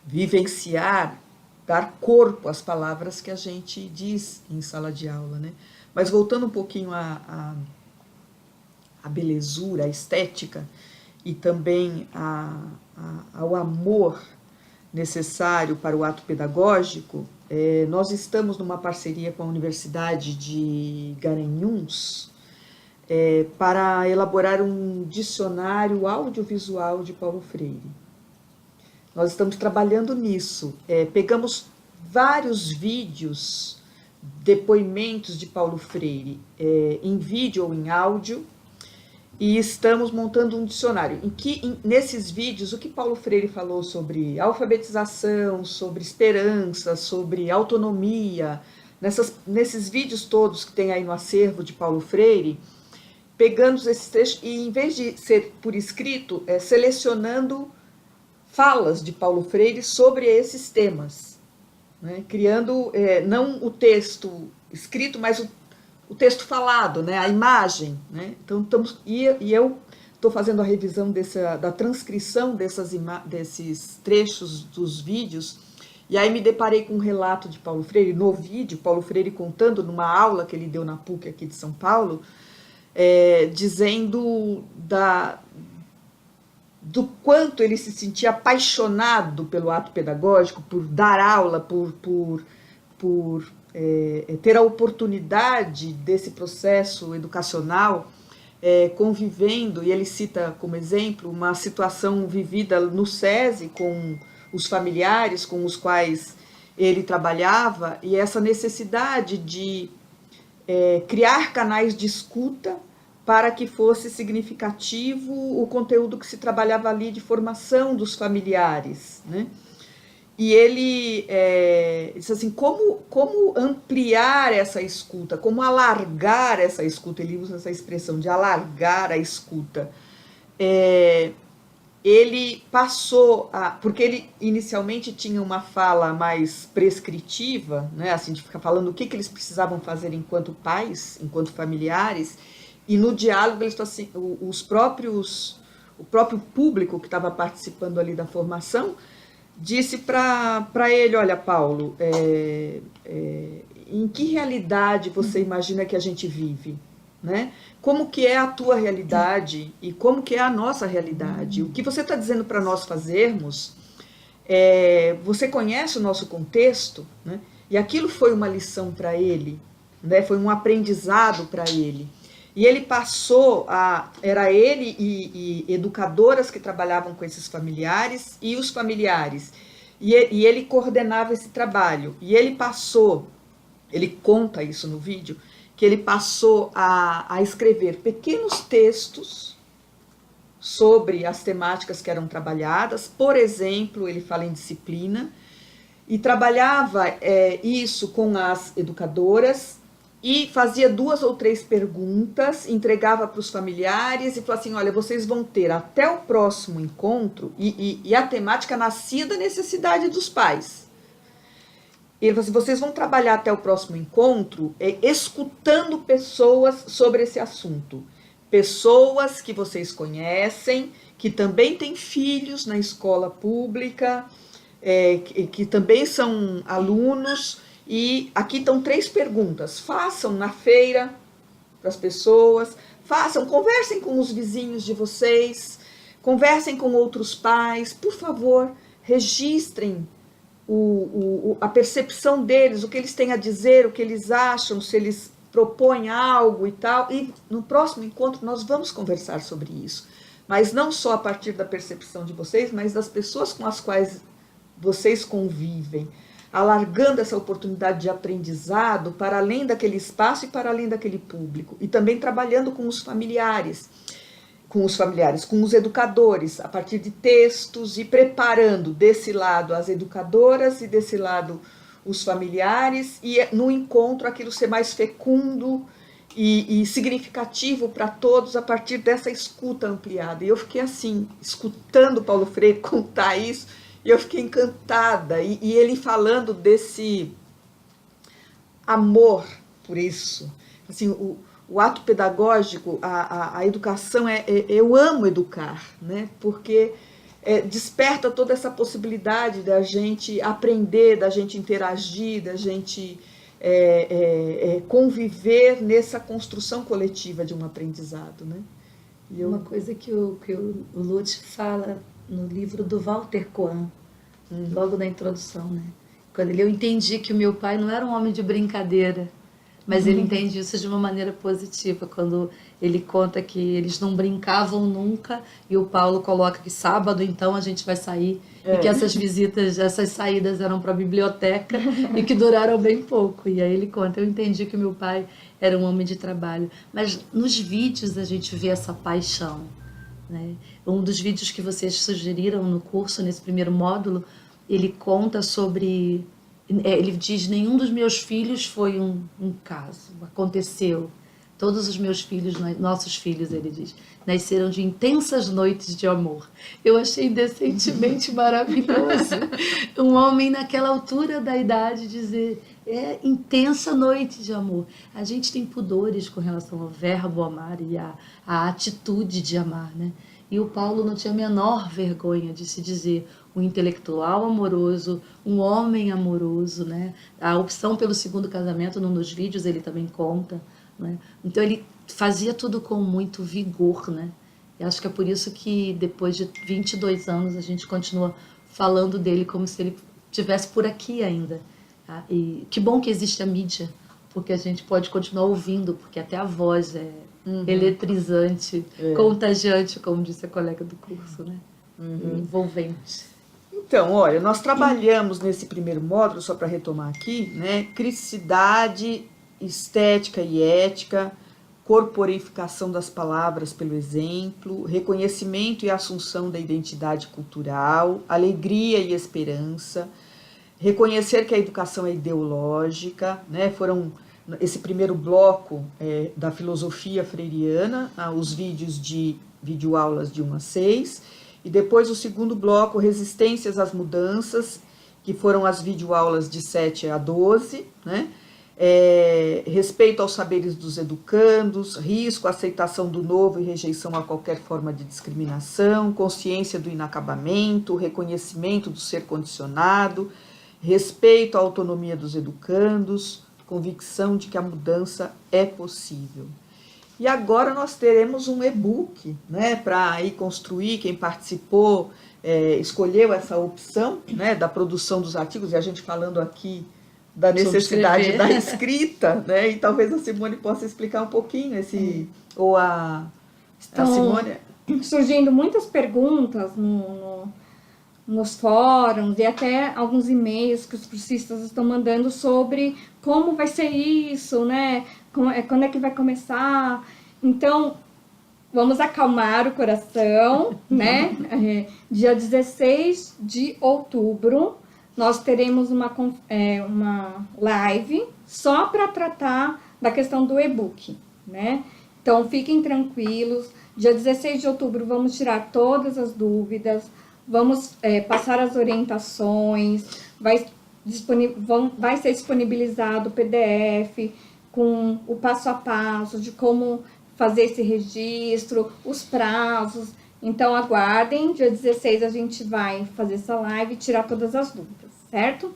vivenciar, dar corpo às palavras que a gente diz em sala de aula, né? Mas voltando um pouquinho à belezura, à estética e também ao amor necessário para o ato pedagógico, nós estamos numa parceria com a Universidade de Garanhuns para elaborar um dicionário audiovisual de Paulo Freire. Nós estamos trabalhando nisso. Pegamos vários vídeos, depoimentos de Paulo Freire, em vídeo ou em áudio, e estamos montando um dicionário, nesses vídeos, o que Paulo Freire falou sobre alfabetização, sobre esperança, sobre autonomia, nesses vídeos todos que tem aí no acervo de Paulo Freire, pegando esses trechos e, em vez de ser por escrito, selecionando falas de Paulo Freire sobre esses temas, né? Criando não o texto escrito, mas o texto falado, né? A imagem, né? Então eu estou fazendo a revisão da transcrição desses trechos dos vídeos, e aí me deparei com um relato de Paulo Freire, no vídeo, Paulo Freire contando numa aula que ele deu na PUC aqui de São Paulo, dizendo do quanto ele se sentia apaixonado pelo ato pedagógico, por dar aula, por ter a oportunidade desse processo educacional, convivendo, e ele cita como exemplo uma situação vivida no SESI com os familiares com os quais ele trabalhava, e essa necessidade de criar canais de escuta para que fosse significativo o conteúdo que se trabalhava ali de formação dos familiares, né? E ele disse assim, como ampliar essa escuta, como alargar essa escuta, ele usa essa expressão de alargar a escuta. Ele passou porque ele inicialmente tinha uma fala mais prescritiva, né, assim, de ficar falando o que eles precisavam fazer enquanto pais, enquanto familiares, e no diálogo eles assim, o próprio público que estava participando ali da formação disse para ele, olha, Paulo, em que realidade você imagina que a gente vive? Né? Como que é a tua realidade e como que é a nossa realidade? O que você está dizendo para nós fazermos, você conhece o nosso contexto? Né? E aquilo foi uma lição para ele, né? Foi um aprendizado para ele. E ele passou era ele e educadoras que trabalhavam com esses familiares e os familiares. E ele coordenava esse trabalho. E ele conta isso no vídeo, que ele passou a escrever pequenos textos sobre as temáticas que eram trabalhadas. Por exemplo, ele fala em disciplina, e trabalhava isso com as educadoras, e fazia 2 ou 3 perguntas, entregava para os familiares e falou assim, olha, vocês vão ter até o próximo encontro, e a temática nascia da necessidade dos pais. Ele falou assim, vocês vão trabalhar até o próximo encontro escutando pessoas sobre esse assunto. Pessoas que vocês conhecem, que também têm filhos na escola pública, que também são alunos. E aqui estão 3 perguntas. Façam na feira para as pessoas, conversem com os vizinhos de vocês, conversem com outros pais, por favor, registrem a percepção deles, o que eles têm a dizer, o que eles acham, se eles propõem algo e tal. E no próximo encontro nós vamos conversar sobre isso. Mas não só a partir da percepção de vocês, mas das pessoas com as quais vocês convivem, alargando essa oportunidade de aprendizado para além daquele espaço e para além daquele público. E também trabalhando com os familiares, com os educadores, a partir de textos, e preparando desse lado as educadoras e desse lado os familiares, e no encontro aquilo ser mais fecundo e significativo para todos a partir dessa escuta ampliada. E eu fiquei assim, escutando Paulo Freire contar isso, e eu fiquei encantada, e ele falando desse amor por isso, assim, o ato pedagógico, a educação, eu amo educar, né? Porque desperta toda essa possibilidade da gente aprender, da gente interagir, da gente conviver nessa construção coletiva de um aprendizado, né? Uma coisa que o Lutz fala no livro do Walter Coan, logo na introdução, né? Quando eu entendi que o meu pai não era um homem de brincadeira, mas ele entende isso de uma maneira positiva, quando ele conta que eles não brincavam nunca, e o Paulo coloca que sábado, então, a gente vai sair, e que essas visitas, essas saídas eram para a biblioteca, e que duraram bem pouco. E aí ele conta, eu entendi que o meu pai era um homem de trabalho. Mas nos vídeos a gente vê essa paixão, né? Um dos vídeos que vocês sugeriram no curso, nesse primeiro módulo, ele conta sobre... Ele diz, nenhum dos meus filhos foi um caso, aconteceu. Todos os meus filhos, nossos filhos, ele diz, nasceram de intensas noites de amor. Eu achei decentemente maravilhoso. Um homem naquela altura da idade dizer, intensa noite de amor. A gente tem pudores com relação ao verbo amar e a atitude de amar, né? E o Paulo não tinha a menor vergonha de se dizer um intelectual amoroso, um homem amoroso, né? A opção pelo segundo casamento, num dos vídeos, ele também conta, né? Então ele fazia tudo com muito vigor, né? E acho que é por isso que depois de 22 anos a gente continua falando dele como se ele estivesse por aqui ainda. Tá? E que bom que existe a mídia, porque a gente pode continuar ouvindo, porque até a voz é eletrizante, contagiante, como disse a colega do curso, né? Envolvente. Então, olha, nós trabalhamos nesse primeiro módulo, só para retomar aqui, né? Criticidade, estética e ética, corporificação das palavras pelo exemplo, reconhecimento e assunção da identidade cultural, alegria e esperança, reconhecer que a educação é ideológica, né? Foram esse primeiro bloco da filosofia freiriana, os vídeos de videoaulas de 1 a 6, e depois o segundo bloco, resistências às mudanças, que foram as videoaulas de 7 a 12, né? Respeito aos saberes dos educandos, risco, aceitação do novo e rejeição a qualquer forma de discriminação, consciência do inacabamento, reconhecimento do ser condicionado, respeito à autonomia dos educandos, convicção de que a mudança é possível. E agora nós teremos um e-book, né, para ir construir, quem participou escolheu essa opção, né, da produção dos artigos, e a gente falando aqui da necessidade da escrita, né, e talvez a Simone possa explicar um pouquinho ou a Simone... surgindo muitas perguntas nos fóruns e até alguns e-mails que os cursistas estão mandando sobre como vai ser isso, né? Quando é que vai começar? Então, vamos acalmar o coração, né? Dia 16 de outubro, nós teremos uma live só para tratar da questão do e-book, né? Então, fiquem tranquilos. Dia 16 de outubro, vamos tirar todas as dúvidas, vamos passar as orientações, vai ser disponibilizado o PDF com o passo a passo de como fazer esse registro, os prazos. Então, aguardem, dia 16 a gente vai fazer essa live e tirar todas as dúvidas, certo?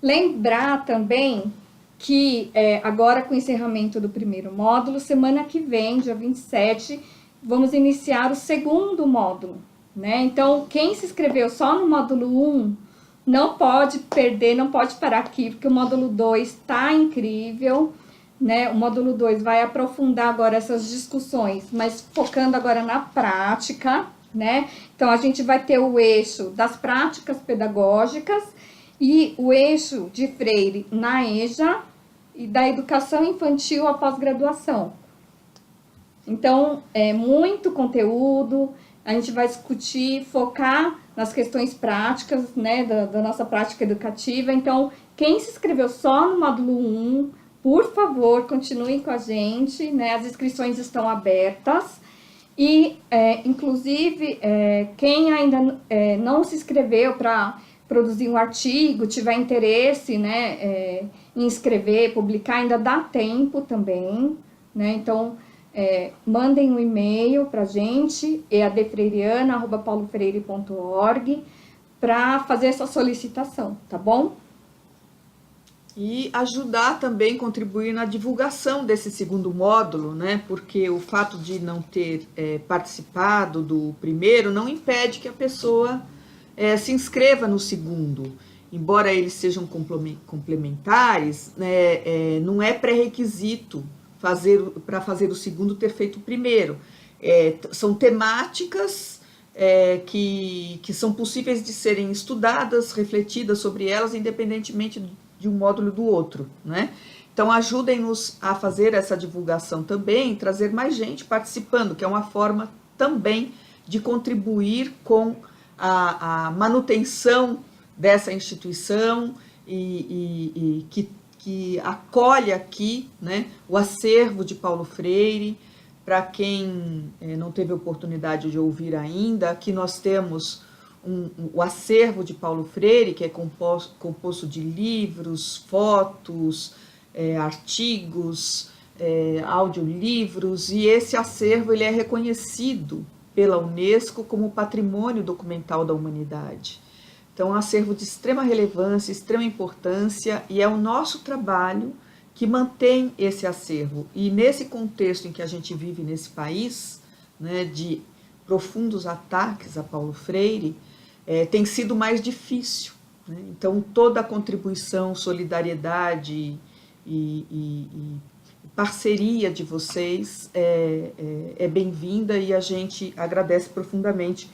Lembrar também que agora com o encerramento do primeiro módulo, semana que vem, dia 27, vamos iniciar o segundo módulo, né? Então, quem se inscreveu só no módulo 1, não pode perder, não pode parar aqui, porque o módulo 2 está incrível, né? O módulo 2 vai aprofundar agora essas discussões, mas focando agora na prática, né? Então, a gente vai ter o eixo das práticas pedagógicas e o eixo de Freire na EJA e da educação infantil à pós-graduação. Então, é muito conteúdo, a gente vai discutir, focar nas questões práticas, né, da nossa prática educativa. Então, quem se inscreveu só no módulo 1, por favor, continuem com a gente, né, as inscrições estão abertas. E, inclusive, quem ainda não se inscreveu para produzir um artigo, tiver interesse, né, em escrever, publicar, ainda dá tempo também, né, então... mandem um e-mail para a gente, eadfreiriana@paulofreire.org, para fazer essa solicitação, tá bom? E ajudar também, contribuir na divulgação desse segundo módulo, né? Porque o fato de não ter participado do primeiro não impede que a pessoa se inscreva no segundo. Embora eles sejam complementares, né, não é pré-requisito para fazer o segundo ter feito o primeiro. São temáticas que são possíveis de serem estudadas, refletidas sobre elas, independentemente de um módulo do outro, né? Então, ajudem-nos a fazer essa divulgação também, trazer mais gente participando, que é uma forma também de contribuir com a manutenção dessa instituição e que acolhe aqui, né, o acervo de Paulo Freire. Para quem não teve oportunidade de ouvir ainda, aqui nós temos o acervo de Paulo Freire, que é composto de livros, fotos, artigos, audiolivros, e esse acervo ele é reconhecido pela Unesco como Patrimônio Documental da Humanidade. Então, é um acervo de extrema relevância, extrema importância, e é o nosso trabalho que mantém esse acervo. E nesse contexto em que a gente vive nesse país, né, de profundos ataques a Paulo Freire, tem sido mais difícil, né? Então, toda a contribuição, solidariedade e parceria de vocês é bem-vinda e a gente agradece profundamente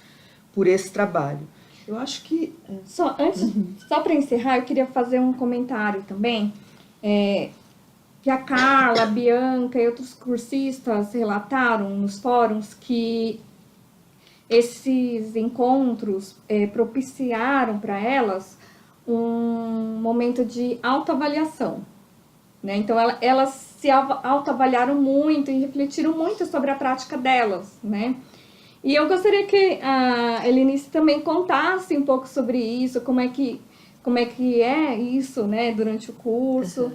por esse trabalho. Eu acho que... Só para encerrar, eu queria fazer um comentário também, que a Carla, a Bianca e outros cursistas relataram nos fóruns que esses encontros propiciaram para elas um momento de autoavaliação, né? Então, elas se autoavaliaram muito e refletiram muito sobre a prática delas, né? E eu gostaria que a Helenice também contasse um pouco sobre isso, como é que é isso, né, durante o curso.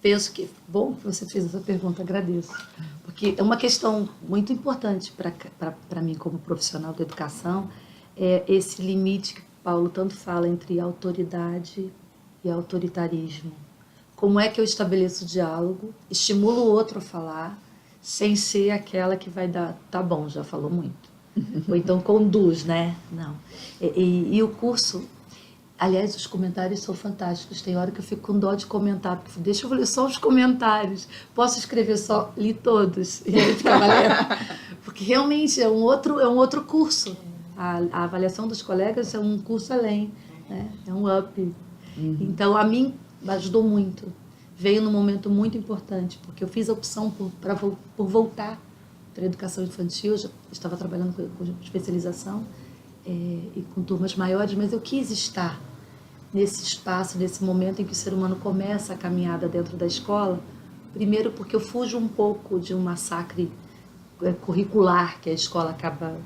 Penso que, bom que você fez essa pergunta, agradeço. Porque é uma questão muito importante para mim como profissional da educação, esse limite que Paulo tanto fala entre autoridade e autoritarismo. Como é que eu estabeleço o diálogo, estimulo o outro a falar, sem ser aquela que vai dar, tá bom, já falou muito. Ou então conduz, né? Não. E o curso, aliás, os comentários são fantásticos. Tem hora que eu fico com dó de comentar, porque deixa eu ler só os comentários. Posso escrever só, li todos, e aí ficava lendo. Porque realmente é um outro curso. A avaliação dos colegas é um curso além, né? É um up. Então, a mim, ajudou muito. Veio num momento muito importante, porque eu fiz a opção por voltar para a educação infantil. Eu já estava trabalhando com especialização e com turmas maiores, mas eu quis estar nesse espaço, nesse momento em que o ser humano começa a caminhada dentro da escola. Primeiro porque eu fujo um pouco de um massacre curricular que a escola acaba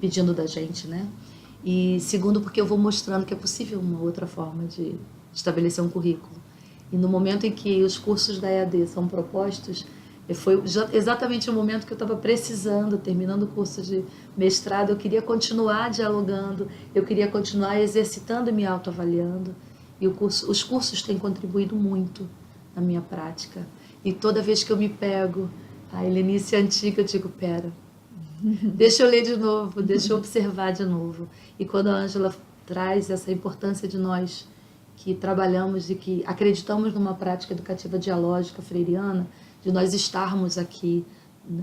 pedindo da gente, né? E segundo porque eu vou mostrando que é possível uma outra forma de estabelecer um currículo. E no momento em que os cursos da EAD são propostos, foi exatamente o momento que eu estava precisando, terminando o curso de mestrado, eu queria continuar dialogando, eu queria continuar exercitando e me autoavaliando. E os cursos têm contribuído muito na minha prática. E toda vez que eu me pego, a Helenice antiga, eu digo, pera, deixa eu ler de novo, deixa eu observar de novo. E quando a Ângela traz essa importância de nós que trabalhamos e que acreditamos numa prática educativa dialógica freiriana, de nós estarmos aqui,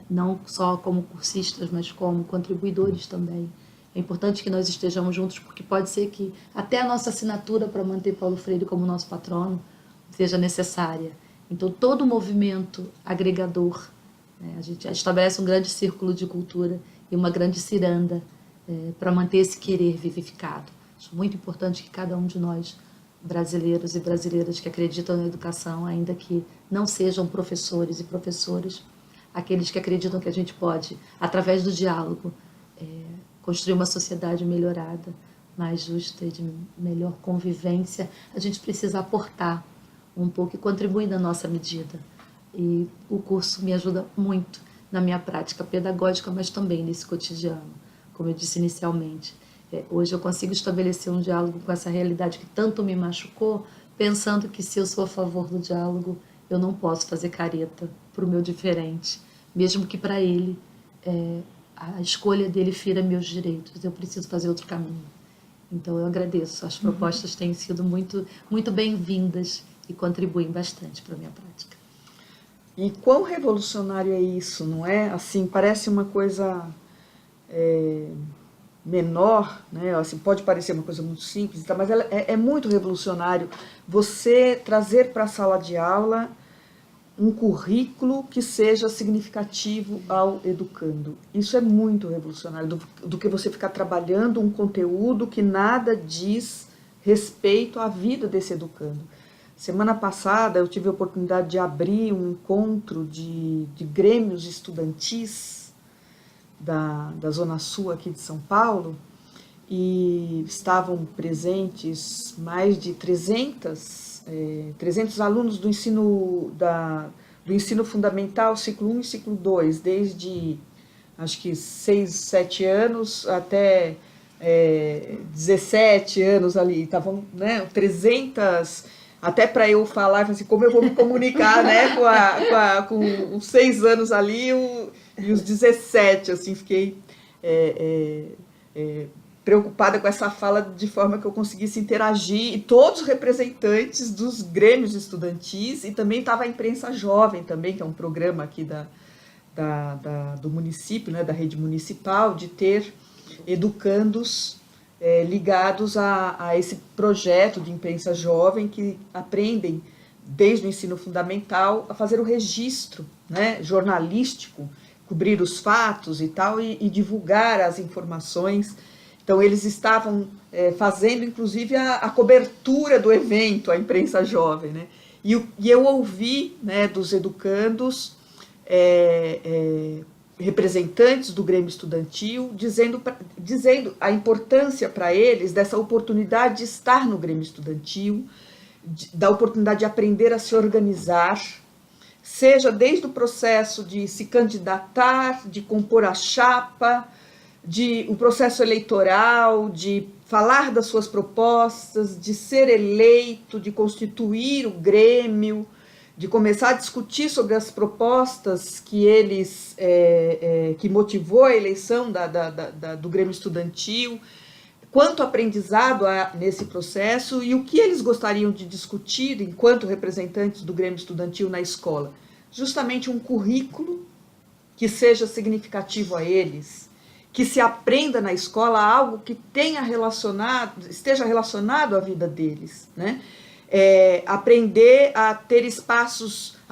não só como cursistas, mas como contribuidores também. É importante que nós estejamos juntos, porque pode ser que até a nossa assinatura para manter Paulo Freire como nosso patrono seja necessária. Então, todo movimento agregador, né, a gente estabelece um grande círculo de cultura e uma grande ciranda para manter esse querer vivificado. Acho muito importante que cada um de nós, brasileiros e brasileiras que acreditam na educação, ainda que não sejam professores e professoras, aqueles que acreditam que a gente pode, através do diálogo, construir uma sociedade melhorada, mais justa e de melhor convivência, a gente precisa aportar um pouco e contribuir na nossa medida. E o curso me ajuda muito na minha prática pedagógica, mas também nesse cotidiano, como eu disse inicialmente. Hoje eu consigo estabelecer um diálogo com essa realidade que tanto me machucou, pensando que se eu sou a favor do diálogo, eu não posso fazer careta para o meu diferente, mesmo que para ele a escolha dele fira meus direitos, eu preciso fazer outro caminho. Então eu agradeço, as propostas têm sido muito, muito bem-vindas e contribuem bastante para a minha prática. E quão revolucionário é isso, não é? Assim, parece uma coisa menor, né? Assim, pode parecer uma coisa muito simples, mas ela é muito revolucionário você trazer para a sala de aula um currículo que seja significativo ao educando. Isso é muito revolucionário, do que você ficar trabalhando um conteúdo que nada diz respeito à vida desse educando. Semana passada eu tive a oportunidade de abrir um encontro de grêmios estudantis da Zona Sul aqui de São Paulo, e estavam presentes mais de 300 alunos do ensino fundamental, ciclo 1 e ciclo 2, desde acho que 6, 7 anos até 17 anos ali, estavam, né, 300, até para eu falar assim, como eu vou me comunicar, né, com os 6 anos ali e os 17, assim, fiquei preocupada com essa fala de forma que eu conseguisse interagir, e todos os representantes dos grêmios estudantis, e também estava a imprensa jovem também, que é um programa aqui do município, né, da rede municipal, de ter educandos ligados a esse projeto de imprensa jovem, que aprendem desde o ensino fundamental a fazer o registro, né, jornalístico, cobrir os fatos e tal, e divulgar as informações. Então, eles estavam fazendo, inclusive, a cobertura do evento, a imprensa jovem, né? E eu ouvi, né, dos educandos, representantes do Grêmio Estudantil, dizendo a importância para eles dessa oportunidade de estar no Grêmio Estudantil, da oportunidade de aprender a se organizar, seja desde o processo de se candidatar, de compor a chapa, o processo eleitoral, de falar das suas propostas, de ser eleito, de constituir o Grêmio, de começar a discutir sobre as propostas que que motivou a eleição do Grêmio Estudantil, quanto aprendizado há nesse processo e o que eles gostariam de discutir enquanto representantes do Grêmio Estudantil na escola. Justamente um currículo que seja significativo a eles, que se aprenda na escola algo que esteja relacionado à vida deles, né? Aprender a ter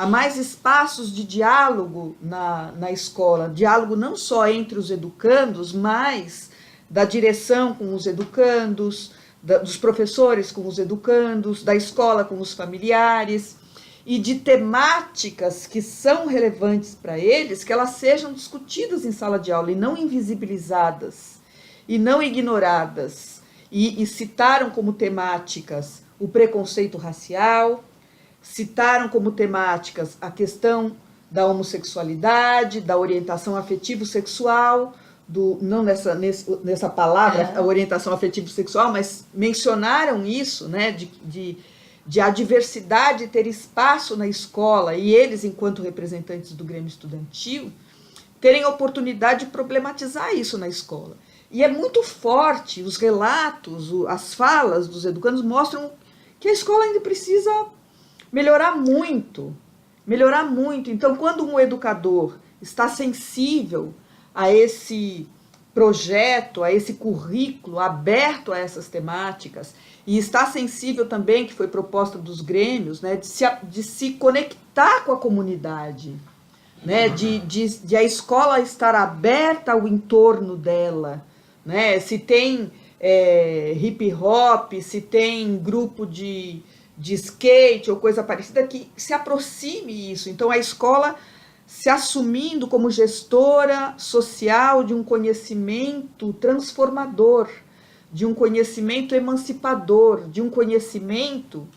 mais espaços de diálogo na escola, diálogo não só entre os educandos, mas da direção com os educandos, dos professores com os educandos, da escola com os familiares, e de temáticas que são relevantes para eles, que elas sejam discutidas em sala de aula e não invisibilizadas e não ignoradas. E citaram como temáticas o preconceito racial, citaram como temáticas a questão da homossexualidade, da orientação afetivo-sexual, não nessa palavra, a orientação afetivo-sexual, mas mencionaram isso, né, de a diversidade ter espaço na escola, e eles, enquanto representantes do Grêmio Estudantil, terem a oportunidade de problematizar isso na escola. E é muito forte, os relatos, as falas dos educandos mostram que a escola ainda precisa melhorar muito. Então, quando um educador está sensível a esse projeto, a esse currículo aberto a essas temáticas, e está sensível também, que foi proposta dos grêmios, né, de se conectar com a comunidade, né, de a escola estar aberta ao entorno dela, né, se tem hip hop, se tem grupo de skate ou coisa parecida, que se aproxime isso. Então, a escola se assumindo como gestora social de um conhecimento transformador, de um conhecimento emancipador, de um conhecimento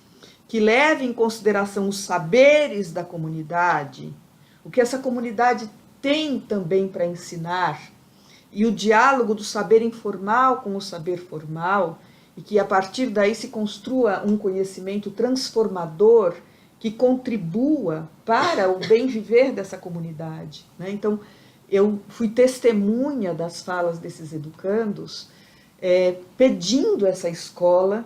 que leve em consideração os saberes da comunidade, o que essa comunidade tem também para ensinar, e o diálogo do saber informal com o saber formal, e que a partir daí se construa um conhecimento transformador que contribua para o bem viver dessa comunidade, né? Então, eu fui testemunha das falas desses educandos, pedindo essa escola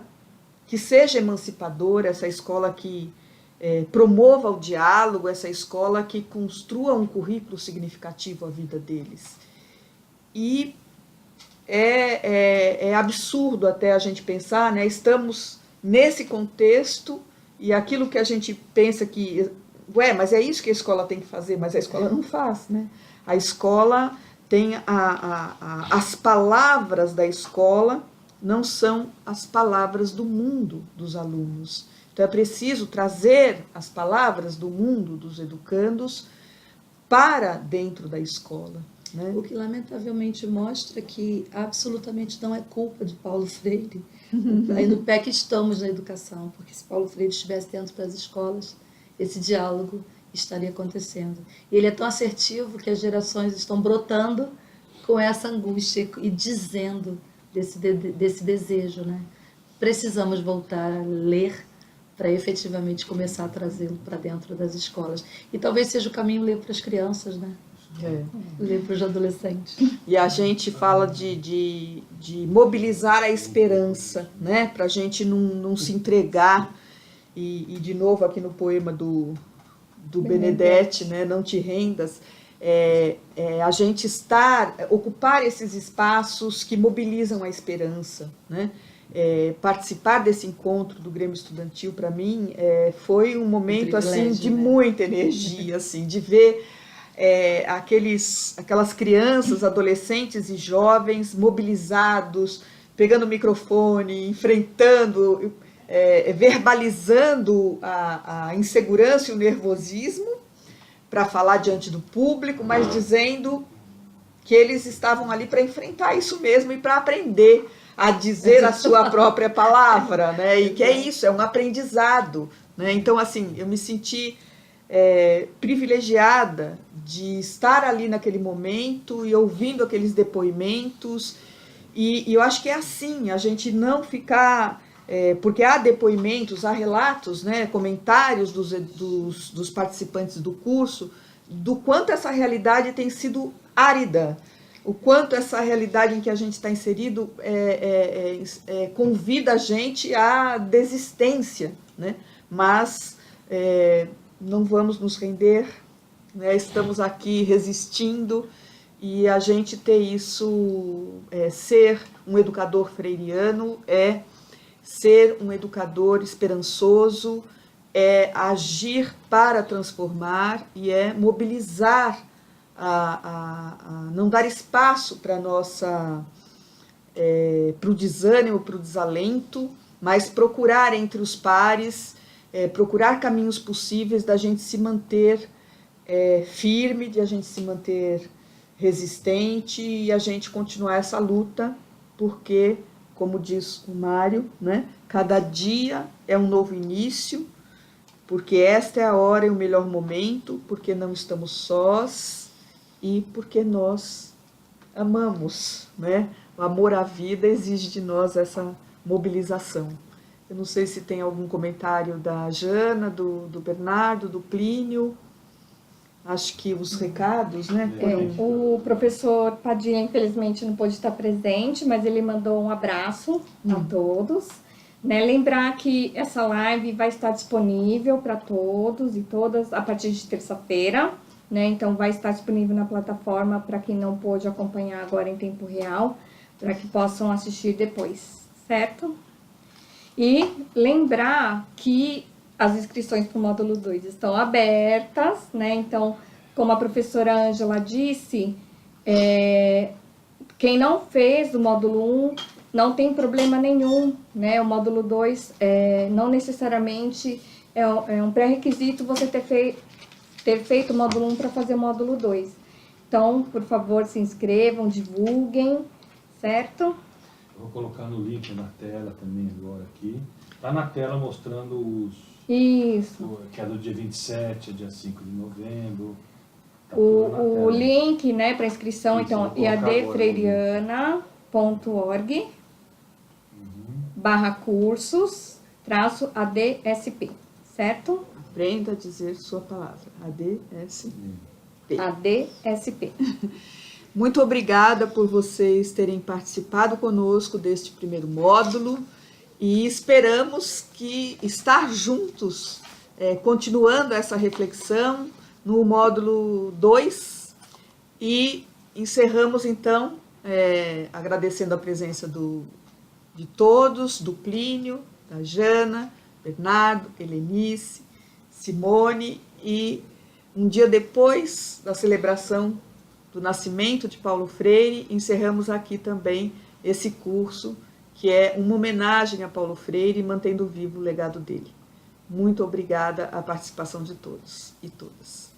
que seja emancipadora, essa escola que promova o diálogo, essa escola que construa um currículo significativo à vida deles. E é absurdo até a gente pensar, né? Estamos nesse contexto, e aquilo que a gente pensa que, mas é isso que a escola tem que fazer, mas a escola não faz, né? A escola tem as palavras da escola não são as palavras do mundo dos alunos. Então é preciso trazer as palavras do mundo dos educandos para dentro da escola, né? O que lamentavelmente mostra que absolutamente não é culpa de Paulo Freire, aí no pé que estamos na educação, porque se Paulo Freire estivesse dentro das escolas, esse diálogo estaria acontecendo. E ele é tão assertivo que as gerações estão brotando com essa angústia e dizendo desse desejo, né? Precisamos voltar a ler para efetivamente começar a trazê-lo para dentro das escolas. E talvez seja o caminho ler para as crianças, né? Livros de adolescente. E a gente fala de mobilizar a esperança, né? Para a gente não se entregar. E de novo aqui no poema do Benedetti, né? Não te rendas. A gente ocupar esses espaços que mobilizam a esperança, né? Participar desse encontro do Grêmio Estudantil, para mim, foi um momento assim, de muita energia, assim, de ver aquelas crianças, adolescentes e jovens mobilizados, pegando o microfone, enfrentando, verbalizando a insegurança e o nervosismo para falar diante do público, mas dizendo que eles estavam ali para enfrentar isso mesmo e para aprender a dizer a sua própria palavra, né? E que é isso, é um aprendizado, né? Então, assim, eu me senti privilegiada de estar ali naquele momento e ouvindo aqueles depoimentos, e eu acho que é assim, a gente não ficar... porque há depoimentos, há relatos, né, comentários dos participantes do curso, do quanto essa realidade tem sido árida, o quanto essa realidade em que a gente está inserido convida a gente à desistência, né? Mas não vamos nos render, né? Estamos aqui resistindo, e a gente ter isso, ser um educador freiriano ser um educador esperançoso, agir para transformar e mobilizar, não dar espaço para o desânimo, para o desalento, mas procurar entre os pares, procurar caminhos possíveis da gente se manter firme, de a gente se manter resistente e a gente continuar essa luta, porque, como diz o Mário, né, cada dia é um novo início, porque esta é a hora e o melhor momento, porque não estamos sós e porque nós amamos, né? O amor à vida exige de nós essa mobilização. Eu não sei se tem algum comentário da Jana, do Bernardo, do Plínio. Acho que os recados, né? O professor Padilha, infelizmente, não pôde estar presente, mas ele mandou um abraço a todos. Né? Lembrar que essa live vai estar disponível para todos e todas a partir de terça-feira. Né? Então, vai estar disponível na plataforma para quem não pôde acompanhar agora em tempo real, para que possam assistir depois, certo? E lembrar que as inscrições para o módulo 2 estão abertas, né? Então, como a professora Ângela disse, quem não fez o módulo 1 não tem problema nenhum, né? O módulo 2 não necessariamente é um pré-requisito você ter feito o módulo 1 para fazer o módulo 2. Então, por favor, se inscrevam, divulguem, certo? Eu vou colocar no link na tela também agora aqui. Tá na tela mostrando Isso. que é do dia 27, dia 5 de novembro. Tá O link, né, para inscrição, Isso, então, iadfreiriana.org /cursos-adsp, certo? Aprenda a dizer sua palavra, ADSP. ADSP. Muito obrigada por vocês terem participado conosco deste primeiro módulo e esperamos que estar juntos, continuando essa reflexão no módulo 2, e encerramos então agradecendo a presença de todos, do Plínio, da Jana, Bernardo, Helenice, Simone, e um dia depois da celebração do nascimento de Paulo Freire, encerramos aqui também esse curso, que é uma homenagem a Paulo Freire, mantendo vivo o legado dele. Muito obrigada à participação de todos e todas.